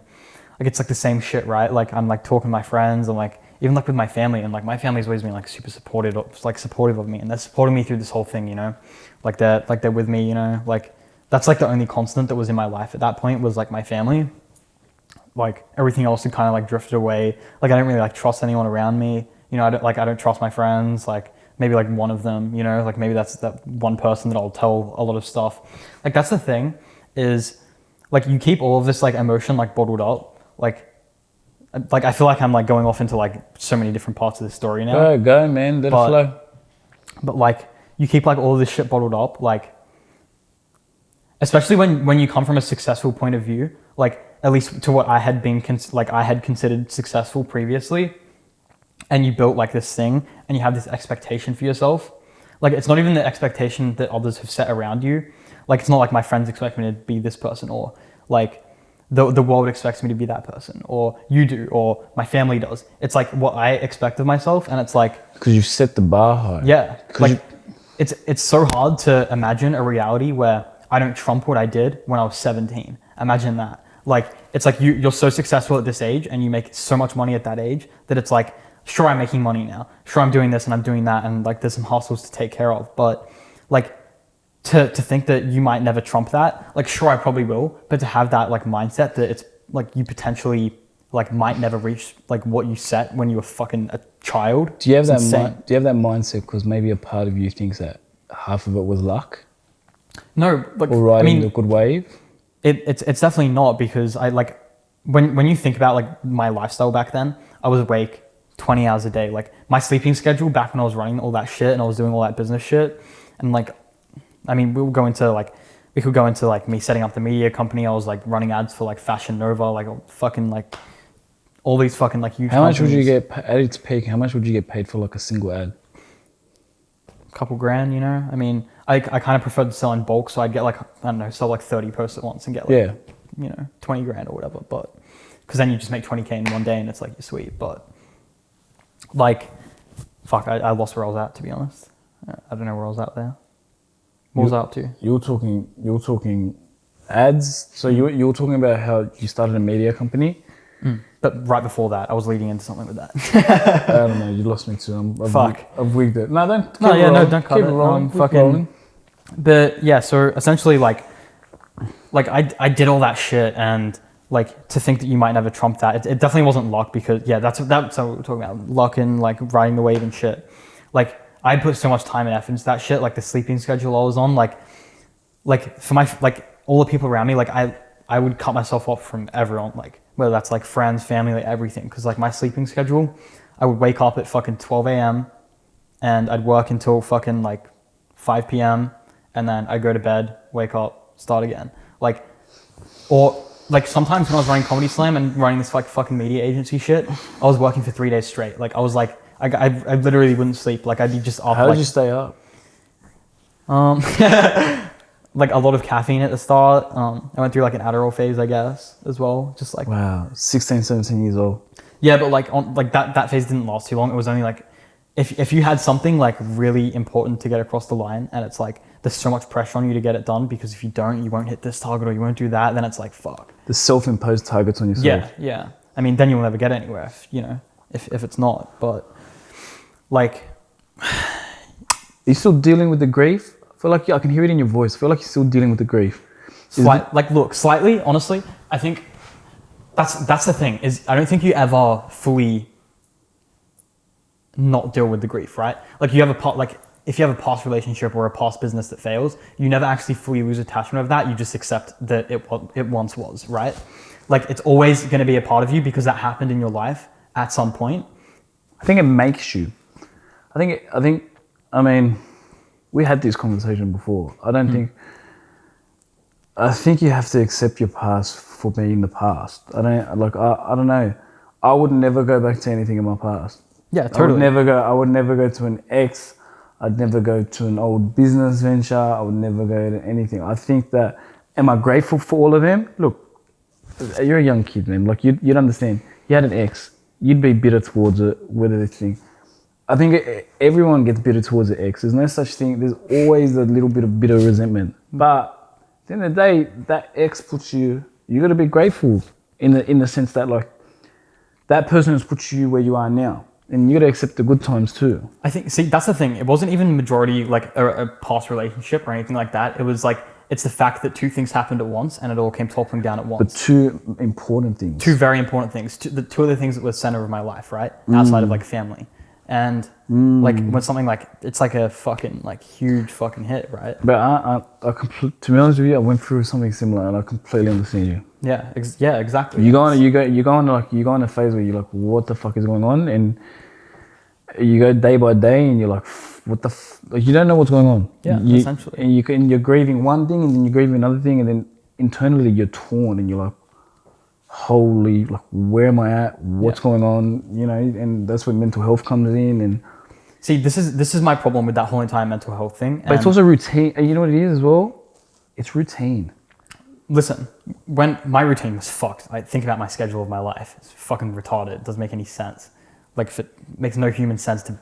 like it's like the same shit, right? Like I'm like talking to my friends and like even like with my family, and like my family's always been like super supportive of me, and they're supporting me through this whole thing, you know. Like they're with me, you know. Like that's like the only constant that was in my life at that point was like my family. Like everything else had kind of like drifted away. Like I don't really like trust anyone around me, you know. I don't trust my friends. Like maybe like one of them, you know. Like maybe that's that one person that I'll tell a lot of stuff. Like that's the thing is like you keep all of this like emotion like bottled up. Like I feel like I'm like going off into like so many different parts of the story now. Go, man. Let it flow. But like you keep like all of this shit bottled up, like especially when you come from a successful point of view, like at least to what I had been I had considered successful previously, and you built like this thing and you have this expectation for yourself. Like it's not even the expectation that others have set around you. Like it's not like my friends expect me to be this person, or like the world expects me to be that person, or you do, or my family does. It's like what I expect of myself, and it's like because you set the bar high. Yeah, like it's so hard to imagine a reality where I don't trump what I did when I was 17. Imagine that. Like it's like you're so successful at this age and you make so much money at that age that it's like, sure, I'm making money now, sure, I'm doing this and I'm doing that, and like there's some hustles to take care of, but like to think that you might never trump that, like sure, I probably will, but to have that like mindset that it's like you potentially like might never reach like what you set when you were fucking a child. Do you have that mindset because maybe a part of you thinks that half of it was luck? No, like or riding the good wave? It's definitely not, because I like when you think about like my lifestyle back then, I was awake 20 hours a day. Like my sleeping schedule back when I was running all that shit and I was doing all that business shit, and like I mean we could go into like me setting up the media company. I was like running ads for like Fashion Nova, like fucking like all these fucking like huge companies. Would you get at its peak? How much would you get paid for like a single ad? A couple grand, you know. I mean, I kind of preferred to sell in bulk, so I'd get like, I don't know, sell like 30 posts at once and get like, you know, 20 grand or whatever. But because then you just make 20K in one day and it's like you're sweet. But like, fuck, I lost where I was at, to be honest. I don't know where I was at there. What was I up to? You were talking ads. So you were talking about how you started a media company. But right before that, I was leading into something with that. I don't know. You lost me too. I've wigged it. No, don't. Don't cut keep it. Rolling. Fucking. Rolling. But yeah, so essentially, like I did all that shit, and like to think that you might never trump that, it definitely wasn't luck, because that's what we're talking about, luck and like riding the wave and shit. Like I put so much time and effort into that shit, like the sleeping schedule I was on, like for my like all the people around me, like I would cut myself off from everyone, like whether that's like friends, family, like everything, because like my sleeping schedule, I would wake up at fucking 12 a.m. and I'd work until fucking like 5 p.m. and then I'd go to bed, wake up, start again. Like, or like sometimes when I was running Comedy Slam and running this like fucking media agency shit, I was working for 3 days straight. Like I was like, I literally wouldn't sleep. Like I'd be just up. How did you stay up? Like a lot of caffeine at the start. I went through like an Adderall phase, I guess, as well. Just like, wow, 16, 17 years old. Yeah, but like that phase didn't last too long. It was only like, if you had something like really important to get across the line, and it's like there's so much pressure on you to get it done, because if you don't, you won't hit this target or you won't do that, then it's like fuck. The self-imposed targets on yourself. Yeah. I mean, then you'll never get anywhere if it's not. But like, are you still dealing with the grief? I feel like I can hear it in your voice. I feel like you're still dealing with the grief. Slightly, honestly, I think that's the thing, is I don't think you ever fully not deal with the grief, right? Like you have if you have a past relationship or a past business that fails, you never actually fully lose attachment of that. You just accept that it once was, right? Like it's always going to be a part of you because that happened in your life at some point. I think it makes you. I mean, we had this conversation before. I think you have to accept your past for being the past. I don't know. I would never go back to anything in my past. Yeah, totally. I would never go to an ex. I'd never go to an old business venture. I would never go to anything. I think that, am I grateful for all of them? Look, you're a young kid, man. Like, you'd understand. You had an ex. You'd be bitter towards it, whether this thing. I think everyone gets bitter towards the ex. There's no such thing. There's always a little bit of bitter resentment. But at the end of the day, that ex puts you got to be grateful in the sense that, like, that person has put you where you are now. And you got to accept the good times too. I think, see, that's the thing. It wasn't even majority like a past relationship or anything like that. It was like, it's the fact that two things happened at once and it all came toppling down at once. But two important things. Two very important things. The two of the things that were the center of my life, right? Outside of like family. And like when something like, it's like a fucking like huge fucking hit, right? But to be honest with you, I went through something similar and I completely understand you. Yeah, exactly. You go on a phase where you're like, what the fuck is going on? And you go day by day and you're like, what the like, you don't know what's going on. Yeah, essentially. And you're grieving one thing and then you're grieving another thing and then internally you're torn and you're like, holy, like, where am I at? What's going on? You know, and that's where mental health comes in. And see, this is my problem with that whole entire mental health thing. But it's also routine. You know what it is as well? It's routine. Listen, when my routine was fucked, I think about my schedule of my life. It's fucking retarded. It doesn't make any sense. Like, if it makes no human sense to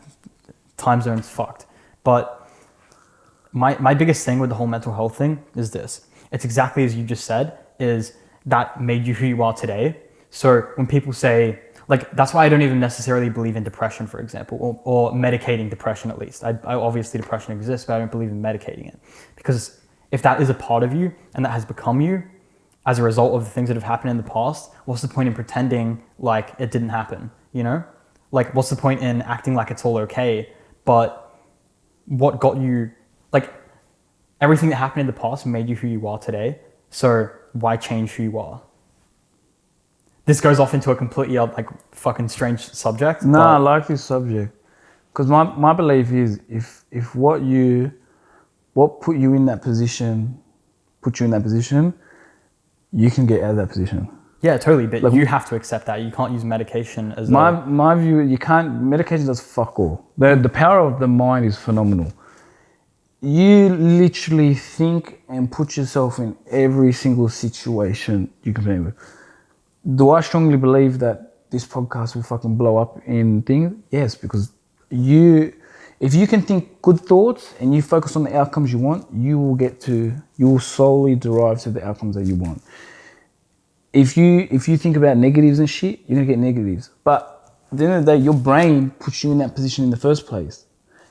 time zones fucked. But my biggest thing with the whole mental health thing is this. It's exactly as you just said, is that made you who you are today. So when people say, like, that's why I don't even necessarily believe in depression, for example, or medicating depression at least. I obviously depression exists, but I don't believe in medicating it. Because if that is a part of you and that has become you as a result of the things that have happened in the past, what's the point in pretending like it didn't happen, you know? Like, what's the point in acting like it's all okay? But what got you, like, everything that happened in the past made you who you are today. So why change who you are? This goes off into a completely like fucking strange subject. No, I like this subject because my belief is if what put you in that position, you can get out of that position. Yeah, totally. But like, you have to accept that. You can't use medication as my view. You can't. Medication does fuck all. The power of the mind is phenomenal. You literally think and put yourself in every single situation you can be with. Do I strongly believe that this podcast will fucking blow up in things? Yes, because if you can think good thoughts and you focus on the outcomes you want, you will solely derive to the outcomes that you want. If you think about negatives and shit, you're gonna get negatives. But at the end of the day, your brain puts you in that position in the first place.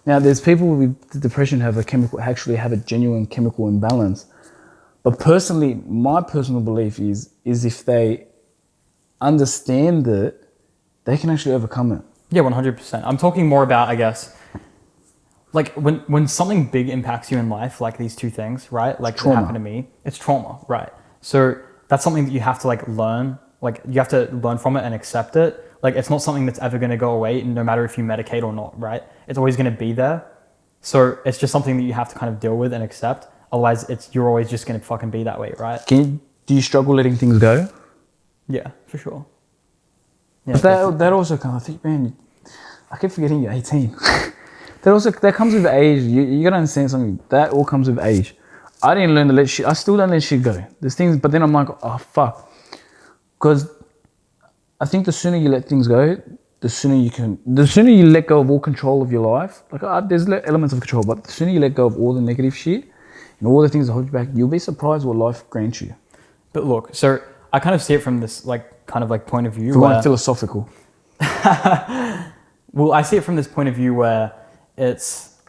Now, there's people with depression actually have a genuine chemical imbalance. But personally, my personal belief is if they understand it, they can actually overcome it. Yeah, 100%. I'm talking more about, I guess, like when something big impacts you in life, like these two things, right? Like what happened to me, it's trauma, right? So that's something that you have to like learn. Like you have to learn from it and accept it. Like it's not something that's ever going to go away, no matter if you medicate or not, right? It's always going to be there. So it's just something that you have to kind of deal with and accept. Otherwise, you're always just going to fucking be that way, right? Do you struggle letting things go? Yeah, for sure. Yeah, but that also comes, I think, man, I keep forgetting you're 18. that comes with age. You gotta understand something. That all comes with age. I didn't learn to let shit, I still don't let shit go. There's things, but then I'm like, oh, fuck. Because I think the sooner you let things go, the sooner you let go of all control of your life. Like there's elements of control, but the sooner you let go of all the negative shit and all the things that hold you back, you'll be surprised what life grants you. But look, so I kind of see it from this kind of point of view. Going philosophical. Well, I see it from this point of view where it's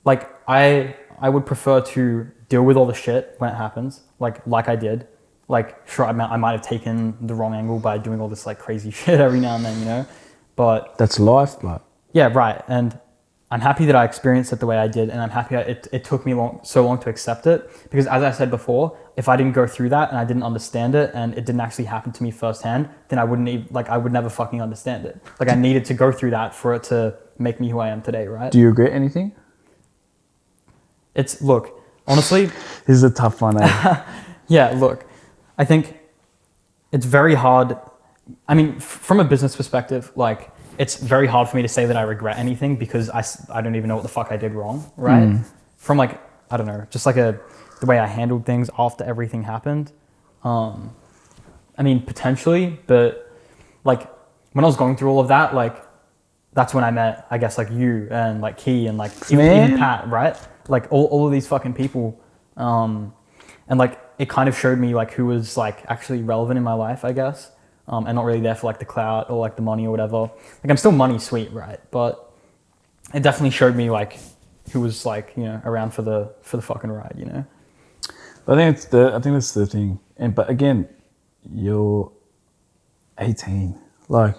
like I would prefer to deal with all the shit when it happens, like I did. Like, sure, I might have taken the wrong angle by doing all this like crazy shit every now and then, you know. But that's life, but yeah, right. And I'm happy that I experienced it the way I did, and I'm happy it took me so long to accept it, because as I said before, if I didn't go through that and I didn't understand it and it didn't actually happen to me firsthand, then I would never fucking understand it. Like I needed to go through that for it to make me who I am today, right? Do you regret anything? Look, honestly, this is a tough one, eh? Yeah, look, I think it's very hard. I mean, from a business perspective, like it's very hard for me to say that I regret anything because I don't even know what the fuck I did wrong, right? From like, I don't know, just like the way I handled things after everything happened. I mean, potentially, but like when I was going through all of that, like that's when I met, I guess, like you and like Key and like even Pat, right? Like all of these fucking people. And like it kind of showed me like who was like actually relevant in my life, I guess. And not really there for like the clout or like the money or whatever. Like I'm still money sweet, right? But it definitely showed me like who was like, you know, around for the fucking ride, you know? I think that's the thing. But again, you're 18. Like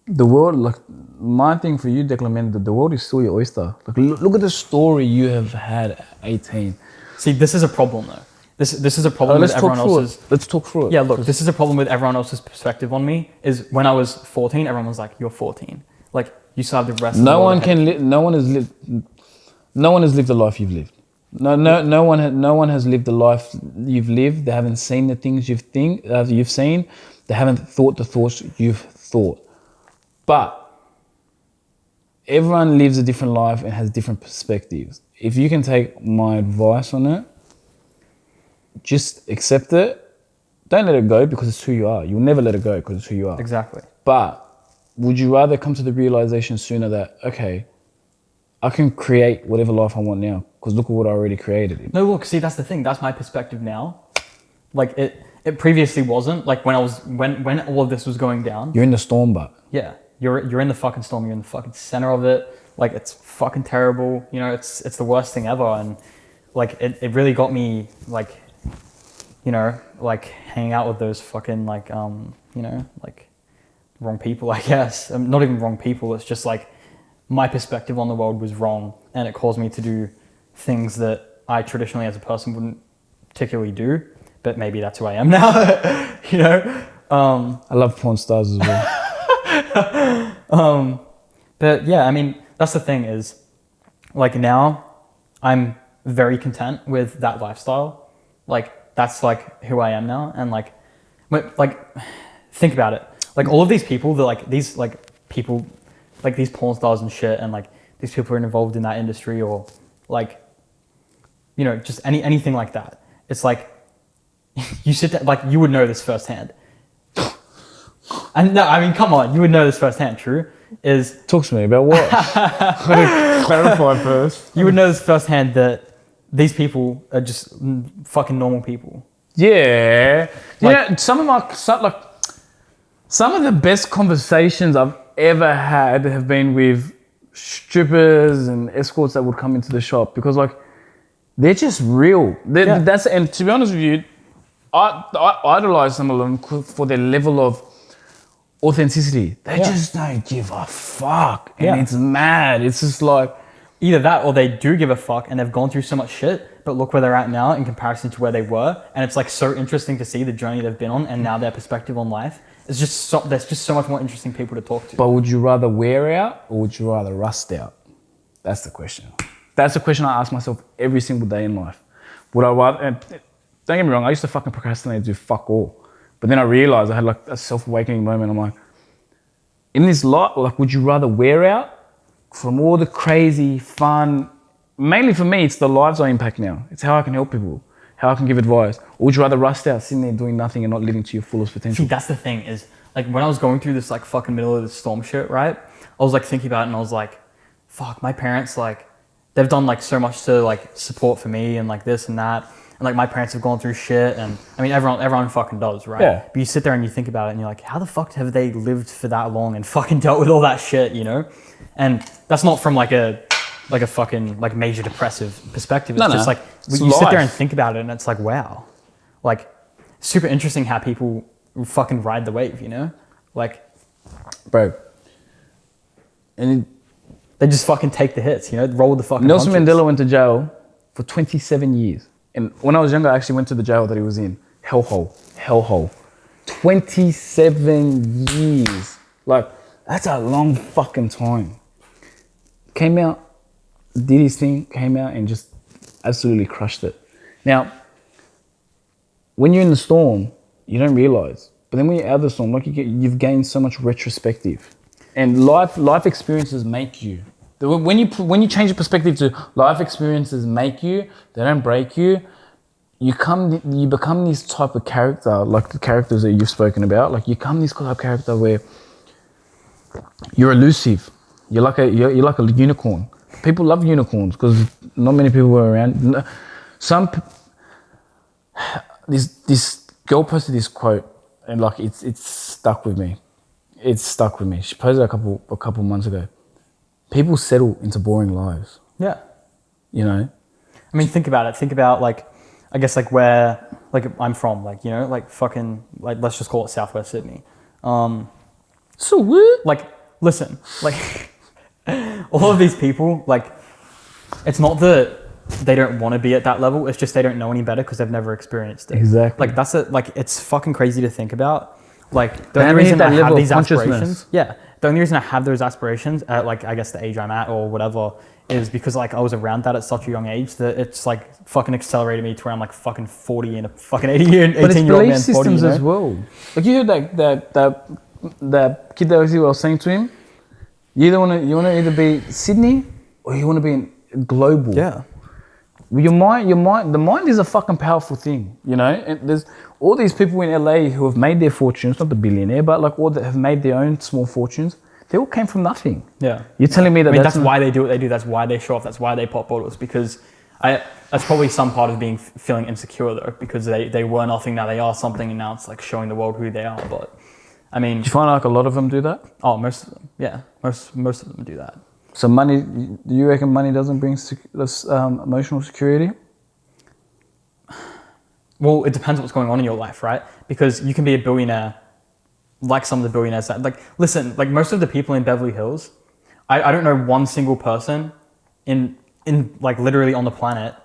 the world, like my thing for you, Declan, man, the world is still your oyster. Like look at the story you have had at 18. See, this is a problem though. This is a problem with everyone else's. Let's talk through it. Yeah, look, this is a problem with everyone else's perspective on me. Is when I was 14, everyone was like, "You're 14. Like you still have the rest." No one has lived the life you've lived. No one has lived the life you've lived. They haven't seen the things you've seen. They haven't thought the thoughts you've thought. But everyone lives a different life and has different perspectives. If you can take my advice on it, just accept it. Don't let it go because it's who you are. You'll never let it go because it's who you are. Exactly. But would you rather come to the realization sooner that, okay, I can create whatever life I want now because look at what I already created. No, look, see, that's the thing. That's my perspective now. Like it previously wasn't. Like when all of this was going down. You're in the storm, but. Yeah, you're in the fucking storm. You're in the fucking center of it. Like it's fucking terrible. You know, it's the worst thing ever. And like it really got me like, you know, like hanging out with those fucking like you know, like wrong people, I guess. Not even wrong people. It's just like my perspective on the world was wrong, and it caused me to do things that I traditionally as a person wouldn't particularly do. But maybe that's who I am now. You know. I love Pornstars as well. But yeah, I mean, that's the thing is, like now, I'm very content with that lifestyle. Like that's like who I am now, and like think about it. Like all of these people that like these like people, like these porn stars and shit, and like these people who are involved in that industry or like, you know, just anything like that. It's like you sit there, like you would know this firsthand. And no, I mean, come on, you would know this firsthand. True is. Talk to me about what? Clarify first. You would know this firsthand that these people are just fucking normal people. Yeah, Like, yeah. Some of the best conversations I've ever had have been with strippers and escorts that would come into the shop because like they're just real. That's and to be honest with you, I idolize some of them for their level of authenticity. They just don't give a fuck, and it's mad. It's just like either that or they do give a fuck and they've gone through so much shit, but look where they're at now in comparison to where they were, and it's like so interesting to see the journey they've been on and now their perspective on life. It's just there's just so much more interesting people to talk to. But would you rather wear out or would you rather rust out? That's the question. That's the question I ask myself every single day in life. Would I rather? And don't get me wrong, I used to fucking procrastinate and do fuck all. But then I realized I had like a self-awakening moment. I'm like, in this lot, like, would you rather wear out from all the crazy fun? Mainly for me, it's the lives I impact now. It's how I can help people, how I can give advice. Or would you rather rust out, sitting there doing nothing and not living to your fullest potential? See, that's the thing is, like, when I was going through this like fucking middle of the storm shit, right? I was like thinking about it and I was like, fuck, my parents, like, they've done like so much to like support for me and like this and that. And like my parents have gone through shit, and I mean everyone fucking does, right? Yeah. But you sit there and you think about it and you're like, how the fuck have they lived for that long and fucking dealt with all that shit, you know? And that's not from like a fucking like major depressive perspective. It's just like you sit there and think about it and it's like, wow. Like super interesting how people fucking ride the wave, you know? Like Bro. And they just fucking take the hits, you know? Roll with the fucking Nelson punches. Mandela went to jail for 27 years. And when I was younger, I actually went to the jail that he was in. Hellhole. 27 years. Like, that's a long fucking time. Came out, did his thing, came out and just absolutely crushed it. Now, when you're in the storm, you don't realize. But then when you're out of the storm, like you've gained so much retrospective, and life experiences make you. When you change your perspective to life experiences make you, they don't break you. You become this type of character, like the characters that you've spoken about. Like you become this type of character where you're elusive. You're like a unicorn. People love unicorns because not many people were around. This girl posted this quote, and like it's stuck with me. It's stuck with me. She posted it a couple months ago. People settle into boring lives. Yeah. You know? I mean, think about it. Think about like, I guess like where like I'm from, like, you know, like fucking, like let's just call it Southwest Sydney. So what? Like, listen, like all of these people, like, it's not that they don't want to be at that level. It's just they don't know any better because they've never experienced it. Exactly. Like it's fucking crazy to think about. Like the only reason I have these aspirations, the only reason I have those aspirations at like, I guess the age I'm at or whatever is because like I was around that at such a young age that it's like fucking accelerated me to where I'm like fucking 40 and a fucking 18-year-old man. But it's belief systems as well. Like you heard that kid that was saying to him, you want to either be Sydney or you want to be global. Yeah. The mind is a fucking powerful thing, you know. And there's all these people in LA who have made their fortunes, not the billionaire, but like all that have made their own small fortunes. They all came from nothing. Yeah. You're telling me that? I mean, that's why they do what they do. That's why they show off. That's why they pop bottles. Because that's probably some part of feeling insecure though, because they were nothing, now they are something, and now it's like showing the world who they are. But I mean, do you find like a lot of them do that? Oh, most of them. Yeah, most of them do that. So money, do you reckon money doesn't bring emotional security? Well, it depends what's going on in your life, right? Because you can be a billionaire, like some of the billionaires that, like, listen, like most of the people in Beverly Hills, I don't know one single person in like literally on the planet,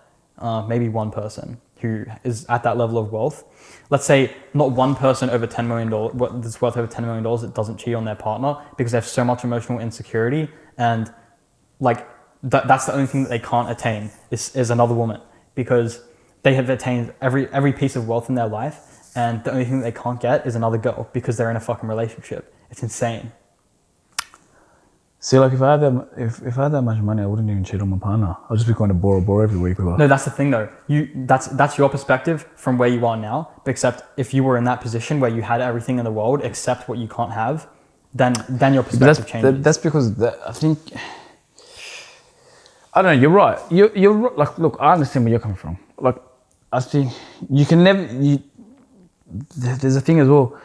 maybe one person who is at that level of wealth. Let's say not one person over $10 million, that's worth over $10 million that doesn't cheat on their partner because they have so much emotional insecurity, and like that's the only thing that they can't attain is another woman, because they have attained every piece of wealth in their life, and the only thing that they can't get is another girl because they're in a fucking relationship. It's insane. See, like if I had that much money, I wouldn't even cheat on my partner. I'd just be going to Bora Bora every week with her. No, that's the thing though. That's your perspective from where you are now. But except if you were in that position where you had everything in the world except what you can't have, then your perspective changes. That's because I think, I don't know. You're right. You're like, look, I understand where you're coming from. Like, I think you can never. There's a thing as well.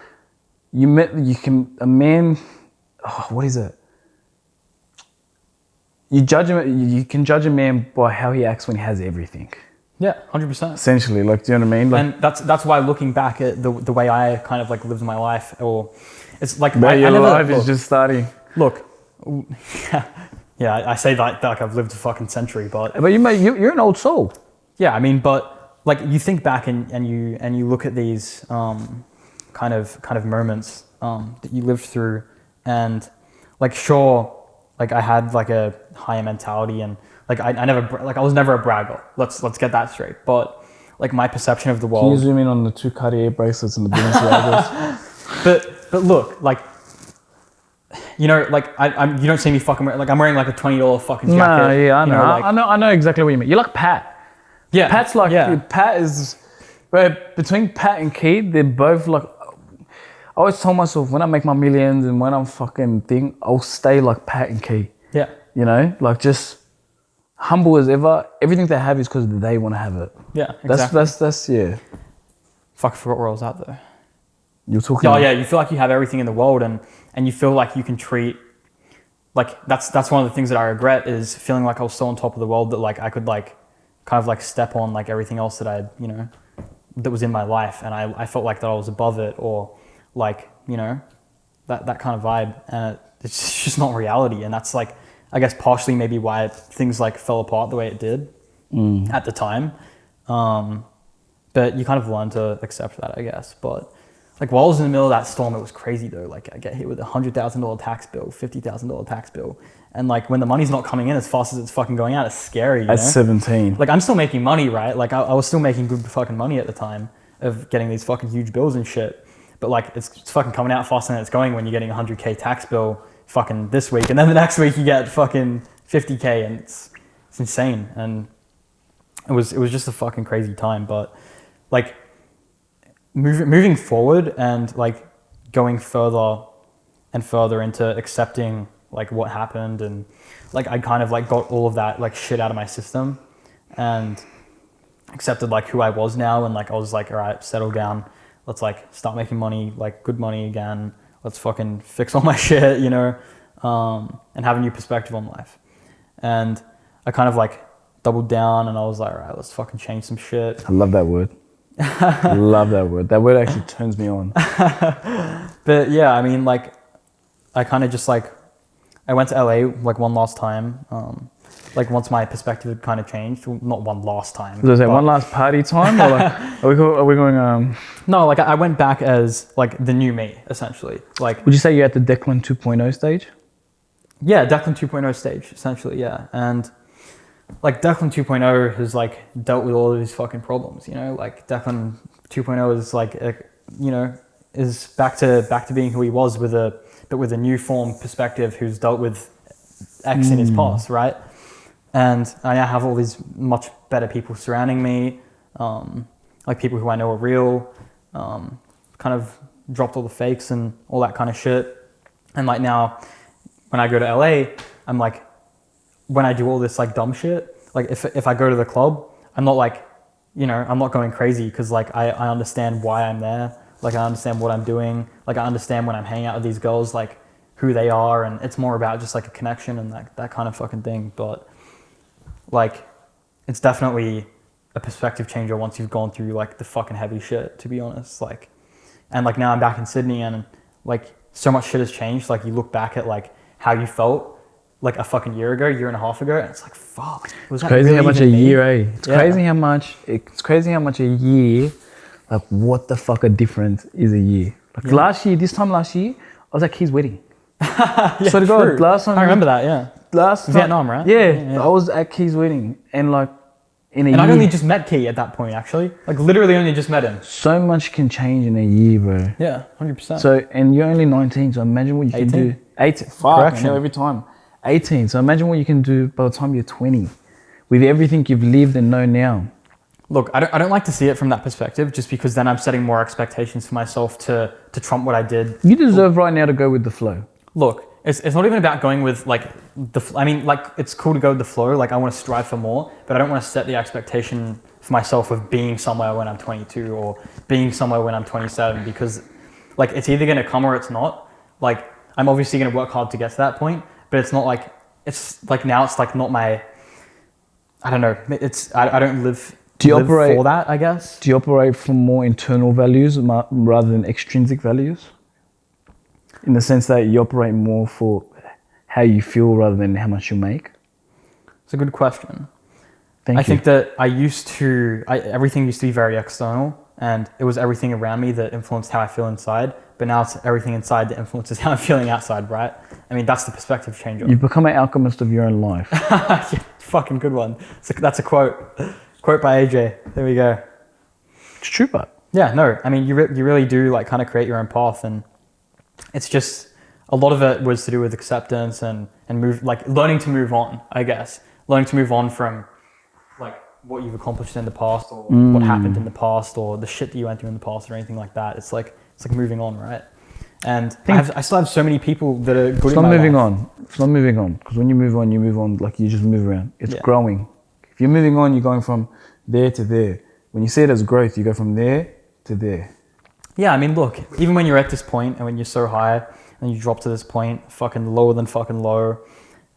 A man. Oh, what is it? You can judge a man by how he acts when he has everything. Yeah, 100%. Essentially, like, do you know what I mean? Like, and that's why looking back at the way I kind of like lived my life, or it's like your life is just starting. Look, yeah, I say that like I've lived a fucking century, but you're an old soul. Yeah, I mean, but like you think back and you look at these kind of moments that you lived through, and like sure. Like I had like a higher mentality, and like I was never a bragger. Let's get that straight. But like my perception of the world. Can you zoom in on the 2 Cartier bracelets and the Balenciagas? but look, like, you know, like I'm you don't see me fucking like I'm wearing like a $20 fucking jacket. No, yeah, I know. You know, like, I know exactly what you mean. You're like Pat. Yeah, Pat's like Pat is. But between Pat and Keith, they're both like. I always tell myself when I make my millions and when I'm fucking thing, I'll stay like Pat and Key. Yeah. You know, like just humble as ever. Everything they have is because they want to have it. Yeah, exactly. That's yeah. Fuck, I forgot where I was at though. You're talking. Oh yeah, you feel like you have everything in the world, and you feel like you can treat. Like that's one of the things that I regret is feeling like I was so on top of the world that like I could like kind of like step on like everything else that I that was in my life, and I felt like that I was above it, or like, that kind of vibe, and it's just not reality. And that's like, I guess partially maybe why things like fell apart the way it did at the time. But you kind of learn to accept that, I guess. But like while I was in the middle of that storm, it was crazy though. Like I get hit with $100,000 tax bill, $50,000 tax bill. And like when the money's not coming in as fast as it's fucking going out, it's scary. At 17. Like I'm still making money, right? Like I was still making good fucking money at the time of getting these fucking huge bills and shit. but like it's fucking coming out faster than it's going when you're getting a 100K tax bill fucking this week, and then the next week you get fucking 50K, and it's insane. And it was just a fucking crazy time. But like moving forward and like going further and further into accepting like what happened, and like I kind of like got all of that like shit out of my system and accepted like who I was now, and like I was like, all right, settle down, let's like start making money, like good money again, let's fucking fix all my shit, you know, and have a new perspective on life. And I kind of like doubled down, and I was like, all right, let's fucking change some shit. I love that word. I love that word. That word actually turns me on. But yeah, I mean, like I kind of just like, I went to LA like one last time, like once my perspective had kind of changed. Well, not one last time. Was it one last party time, or like are we going? No, like I went back as like the new me, essentially. Like, would you say you're at the Declan 2.0 stage? Yeah, Declan 2.0 stage, essentially, yeah. And like Declan 2.0 has like dealt with all of his fucking problems, you know. Like Declan 2.0 is like, you know, is back to being who he was with a new form perspective, who's dealt with X in his past, right? And I now have all these much better people surrounding me, like people who I know are real, kind of dropped all the fakes and all that kind of shit. And like now, when I go to LA, I'm like, when I do all this like dumb shit, like if I go to the club, I'm not like, you know, I'm not going crazy, because like I understand why I'm there. Like I understand what I'm doing. Like I understand when I'm hanging out with these girls, like who they are, and it's more about just like a connection and that kind of fucking thing. But like, it's definitely a perspective changer once you've gone through like the fucking heavy shit, to be honest. Like, and like now I'm back in Sydney, and like so much shit has changed. Like you look back at like how you felt like a fucking year and a half ago, and it's like, fuck. It's crazy really how much a year, It's Yeah. crazy how much a year, like what the fuck a difference is a year. Like this time last year, I was at Key's wedding. Yeah, so to God, last time I remember that, yeah. Last time, Vietnam, right? Yeah, I was at Key's wedding, and like in a year. And I'd only just met Key at that point, actually. Like literally only just met him. So much can change in a year, bro. Yeah, 100%. So, and you're only 19, so imagine what you can do. 18. Fuck, Correction. I know every time. 18. So imagine what you can do by the time you're 20, with everything you've lived and know now. Look, I don't like to see it from that perspective, just because then I'm setting more expectations for myself to trump what I did. You deserve right now to go with the flow. Look, it's not even about going with like I mean, like it's cool to go with the flow. Like I want to strive for more, but I don't want to set the expectation for myself of being somewhere when I'm 22 or being somewhere when I'm 27, because like it's either going to come or it's not. Like I'm obviously going to work hard to get to that point, but it's not like, it's like now it's like not my, I don't know. I don't live for that, I guess. Do you operate from more internal values rather than extrinsic values? In the sense that you operate more for how you feel rather than how much you make? It's a good question. Thank you. I think that everything used to be very external, and it was everything around me that influenced how I feel inside, but now it's everything inside that influences how I'm feeling outside, right? I mean, that's the perspective changer. You've become an alchemist of your own life. Yeah, fucking good one. That's a quote. Quote by AJ. There we go. It's true, but yeah, no, I mean, you really do like kind of create your own path, and it's just, a lot of it was to do with acceptance and move, like learning to move on, I guess. Learning to move on from like what you've accomplished in the past, or what happened in the past, or the shit that you went through in the past, or anything like that. It's like moving on, right? And I still have so many people that are good in my life. It's not moving on. Because when you move on, like you just move around. It's growing. If you're moving on, you're going from there to there. When you see it as growth, you go from there to there. Yeah, I mean, look, even when you're at this point and when you're so high and you drop to this point, fucking lower than fucking low,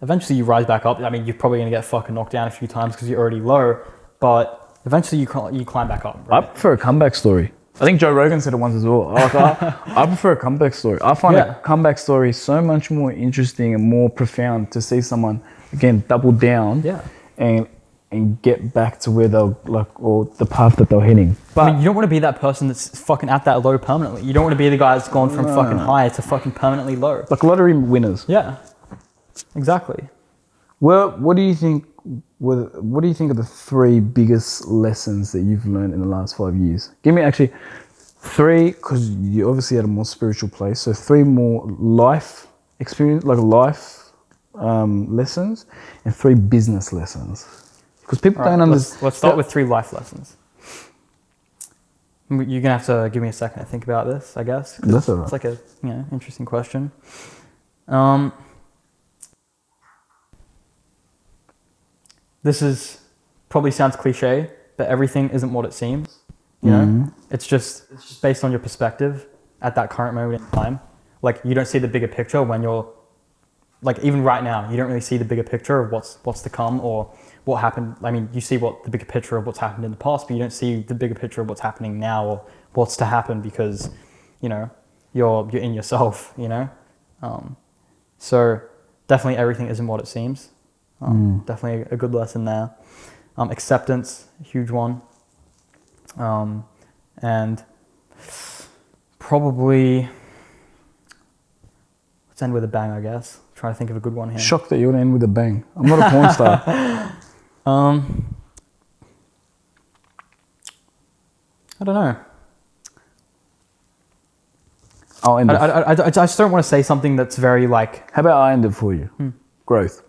eventually you rise back up. I mean, you're probably going to get fucking knocked down a few times because you're already low, but eventually you climb back up. Right? I prefer a comeback story. I think Joe Rogan said it once as well. I prefer a comeback story. I find a comeback story so much more interesting and more profound to see someone, again, double down and get back to where they'll, like, or the path that they're hitting. But I mean, you don't want to be that person that's fucking at that low permanently. You don't want to be the guy that's gone from fucking high to fucking permanently low. Like lottery winners. Yeah, exactly. Well, what do you think are the 3 biggest lessons that you've learned in the last 5 years? Give me actually 3, because you obviously had a more spiritual place. So 3 more life experience, like life lessons, and 3 business lessons. Because people don't understand. Let's start with 3 life lessons. You're gonna have to give me a second to think about this, I guess. That's all right. It's like a interesting question. This is probably sounds cliche, but everything isn't what it seems. You know, it's just based on your perspective at that current moment in time. Like you don't see the bigger picture when you're like even right now, you don't really see the bigger picture of what's to come or what happened. I mean, you see the bigger picture of what's happened in the past, but you don't see the bigger picture of what's happening now or what's to happen because, you know, you're in yourself, you know? So definitely everything isn't what it seems. Definitely a good lesson there. Acceptance, huge one. And probably, let's end with a bang, I guess. Try to think of a good one here. Shocked that you would end with a bang. I'm not a porn star. I don't know. I'll end it. I just don't want to say something that's very like... How about I end it for you? Growth.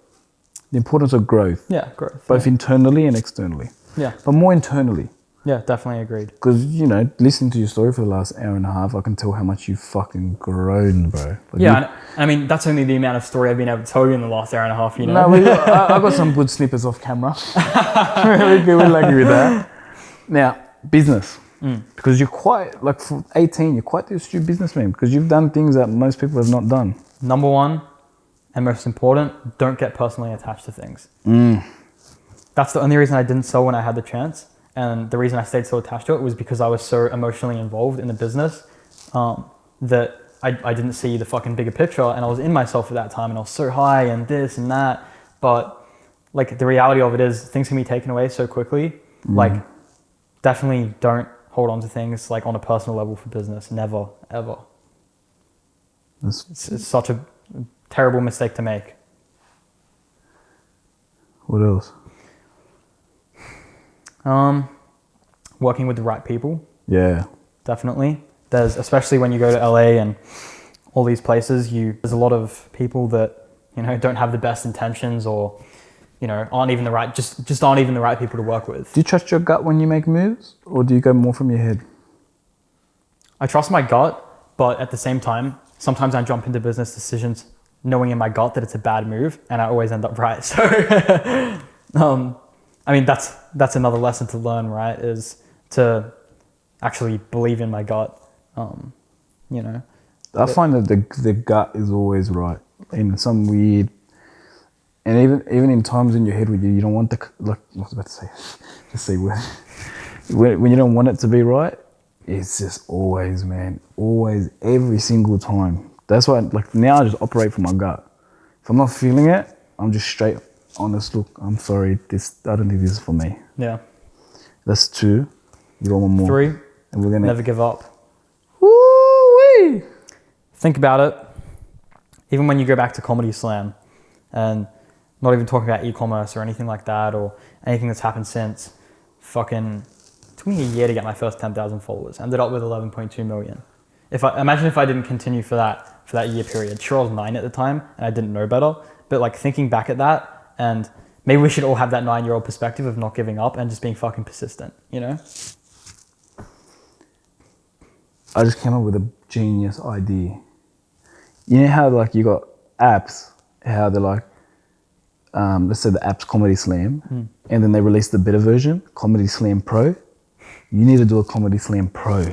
The importance of growth. Yeah, growth. Both internally and externally. Yeah. But more internally. Yeah, definitely agreed. Because, you know, listening to your story for the last hour and a half, I can tell how much you've fucking grown, bro. Like yeah, I mean, that's only the amount of story I've been able to tell you in the last hour and a half, you know? No, I got some good snippets off camera. We're lucky with that. Now, business. Because you're quite, like for 18, you're quite the astute businessman because you've done things that most people have not done. Number 1, and most important, don't get personally attached to things. That's the only reason I didn't sell when I had the chance. And the reason I stayed so attached to it was because I was so emotionally involved in the business that I didn't see the fucking bigger picture. And I was in myself at that time and I was so high and this and that. But like the reality of it is things can be taken away so quickly. Like definitely don't hold on to things like on a personal level for business. Never, ever. It's such a terrible mistake to make. What else? Working with the right people. Yeah. Definitely. There's, especially when you go to LA and all these places, there's a lot of people that, you know, don't have the best intentions or, you know, aren't even the right people to work with. Do you trust your gut when you make moves or do you go more from your head? I trust my gut, but at the same time, sometimes I jump into business decisions knowing in my gut that it's a bad move and I always end up right. So, I mean, that's another lesson to learn, right? Is to actually believe in my gut, you know. I find that the gut is always right in some weird, and even in times in your head where you don't want like I was about to say, just say when you don't want it to be right, it's just always, man, always, every single time. That's why, like now, I just operate from my gut. If I'm not feeling it, I'm just straight honest. Look, I'm sorry. I don't think this is for me. Yeah. That's 2. You got one more. 3. And we're gonna never give up. Woo-wee! Think about it. Even when you go back to Comedy Slam, and not even talking about e-commerce or anything like that, or anything that's happened since. Fucking took me a year to get my first 10,000 followers. Ended up with 11.2 million. Imagine if I didn't continue for that year period. Sure, I was 9 at the time, and I didn't know better. But like thinking back at that. And maybe we should all have that 9-year-old perspective of not giving up and just being fucking persistent, you know? I just came up with a genius idea. You know how like you got apps, how they're like, let's say the app's Comedy Slam, and then they release the beta version, Comedy Slam Pro. You need to do a Comedy Slam Pro.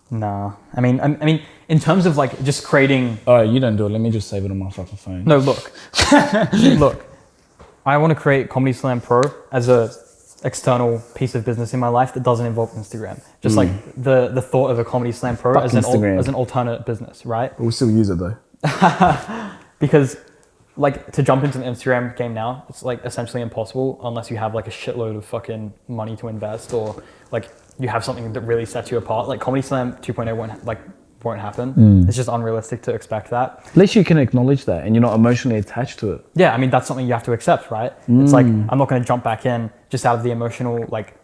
Nah, I mean, in terms of like just creating. All right, you don't do it. Let me just save it on my fucking phone. No, look, look. I want to create Comedy Slam Pro as a external piece of business in my life that doesn't involve Instagram. Just like the thought of a Comedy Slam Pro as an alternate business, right? But we'll still use it though. Because like to jump into the Instagram game now, it's like essentially impossible unless you have like a shitload of fucking money to invest or like you have something that really sets you apart. Like Comedy Slam 2.0 won't happen. It's just unrealistic to expect that. At least you can acknowledge that and you're not emotionally attached to it. Yeah, I mean, that's something you have to accept, right? It's like, I'm not going to jump back in just out of the emotional, like,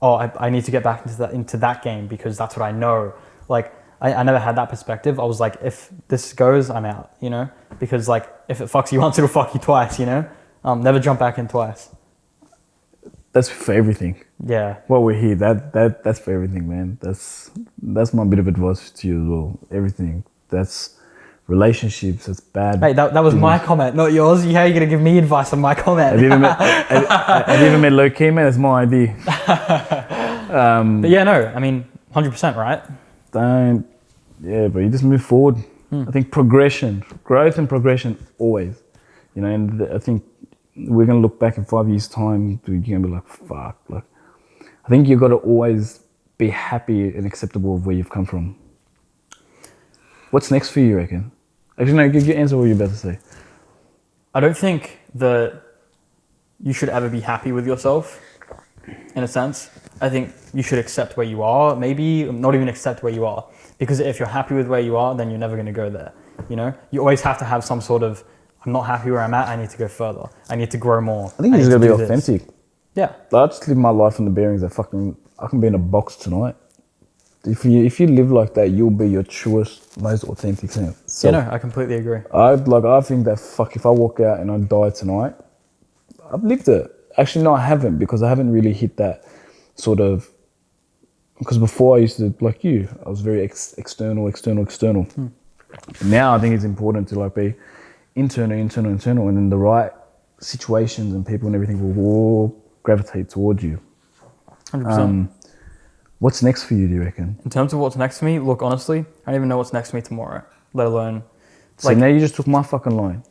oh, I need to get back into that game because that's what I know. Like, I never had that perspective. I was like, if this goes, I'm out, you know? Because, like, if it fucks you once, it'll fuck you twice, you know? Never jump back in twice. That's for everything. Yeah. While we're here, that's for everything, man. That's my bit of advice to you as well. Everything. That's relationships. That's bad. Hey, that was my comment, not yours. How are you going to give me advice on my comment? Have you ever met low key, man? That's my idea. But yeah, no, I mean, 100%, right? But you just move forward. I think growth and progression always, you know, and I think we're going to look back in 5 years time, you're going to be like, fuck, like, I think you've got to always be happy and acceptable of where you've come from. What's next for you, reckon? Actually, no, give your answer what you're about to say. I don't think that you should ever be happy with yourself, in a sense. I think you should accept where you are, maybe not even accept where you are. Because if you're happy with where you are, then you're never going to go there. You know, you always have to have some sort of, I'm not happy where I'm at, I need to go further. I need to grow more. I think you just got to be authentic. Yeah. I just live my life on the bearings that I can be in a box tonight. If you live like that, you'll be your truest, most authentic self. Yeah, no, I completely agree. I think that if I walk out and I die tonight, I've lived it. Actually, no, I haven't, because I haven't really hit that sort of, because before I used to, like you, I was very external. Now I think it's important to like be internal, and then the right situations and people and everything will gravitate towards you. 100%. What's next for you, do you reckon? In terms of what's next for me, look, honestly, I don't even know what's next for me tomorrow, let alone... So now you just took my fucking line.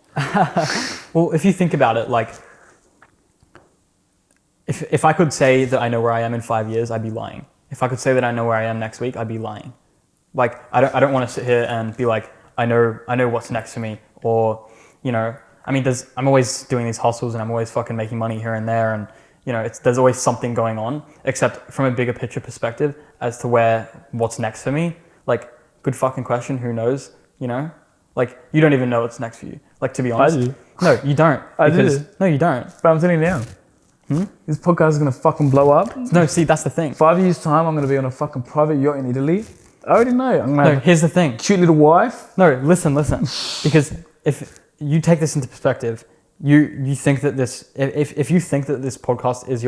Well, if you think about it, like, if I could say that I know where I am in 5 years, I'd be lying. If I could say that I know where I am next week, I'd be lying. Like, I don't want to sit here and be like, I know what's next for me, or, you know, I mean, I'm always doing these hustles and I'm always fucking making money here and there, and you know, there's always something going on, except from a bigger picture perspective as to what's next for me. Like, good fucking question, who knows, you know? Like, you don't even know what's next for you. Like, to be honest. I do. No, you don't. I do. No, you don't. But I'm telling you now. This podcast is going to fucking blow up. No, see, that's the thing. 5 years time, I'm going to be on a fucking private yacht in Italy. I already know. I'm going to have here's the thing. a cute little wife. No, listen. Because if you take this into perspective, you think that if you think that this podcast is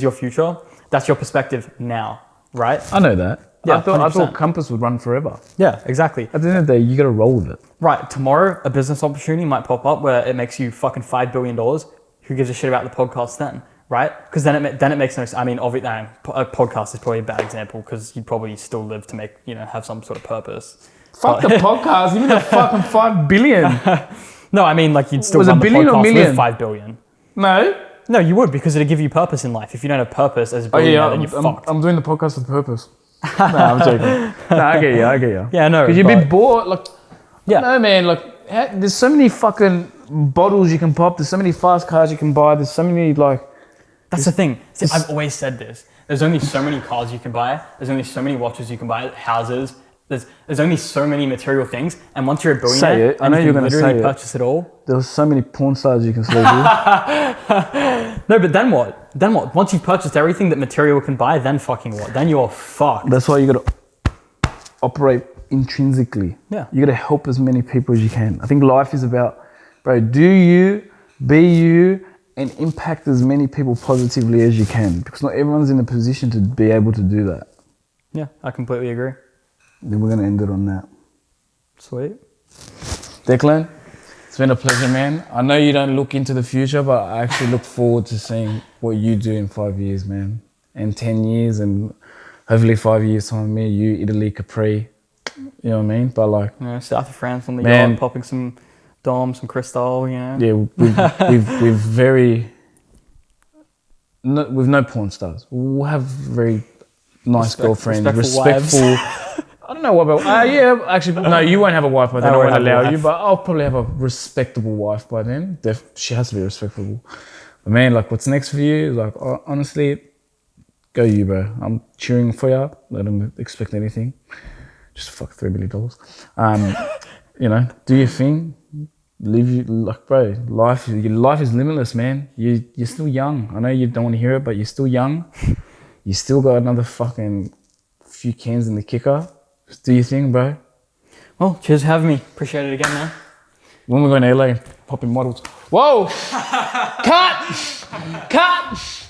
your future, that's your perspective now, right? I know that. Yeah, I thought Compass would run forever. Yeah, exactly. At the end of the day, you got to roll with it. Right, tomorrow a business opportunity might pop up where it makes you fucking $5 billion. Who gives a shit about the podcast then, right? Because then it makes no sense. I mean, obviously, a podcast is probably a bad example because you'd probably still live to have some sort of purpose. Fuck the podcast. Give me the fucking 5 billion. No, I mean, like, you'd still Was run a the billion or podcast million? with 5 billion. No, you would, because it'd give you purpose in life. If you don't have purpose as a billionaire, then you're fucked. I'm doing the podcast with purpose. No, I'm joking. No, I get you. Yeah, no. Because you'd be bored. Like, yeah. No, man. Like, there's so many fucking bottles you can pop. There's so many fast cars you can buy. There's so many, like... That's the thing. See, I've always said this. There's only so many cars you can buy. There's only so many watches you can buy, houses. There's only so many material things, and once you're a billionaire, say it. I know you're going to say literally it. Purchase it all. There's so many porn stars you can sleep with. No, but then what? Once you've purchased everything that material can buy, then fucking what? Then you're fucked. That's why you got to operate intrinsically. Yeah. You got to help as many people as you can. I think life is about, bro, do you, be you, and impact as many people positively as you can, because not everyone's in a position to be able to do that. Yeah, I completely agree. Then we're going to end it on that. Sweet. Declan, it's been a pleasure, man. I know you don't look into the future, but I actually look forward to seeing what you do in 5 years, man. And 10 years, and hopefully 5 years time, me, you, Italy, Capri. You know what I mean? But like... You know, south of France on the man, yacht, popping some Dom, some Cristal, you know? Yeah, we've very... No, with no porn stars. We'll have very nice girlfriends, respectful I don't know what about... yeah, actually, no, you won't have a wife by then. I won't allow you, but I'll probably have a respectable wife by then. She has to be respectable. But man, like, what's next for you? Like, honestly, go you, bro. I'm cheering for you. I don't expect anything. Just fuck $3 billion. You know, do your thing. Live you, like, bro, your life is limitless, man. You're still young. I know you don't want to hear it, but you're still young. You still got another fucking few cans in the kicker. Just do your thing, bro. Well, cheers for having me. Appreciate it again, man. When we're going to LA, popping models. Whoa! Cut! Cut!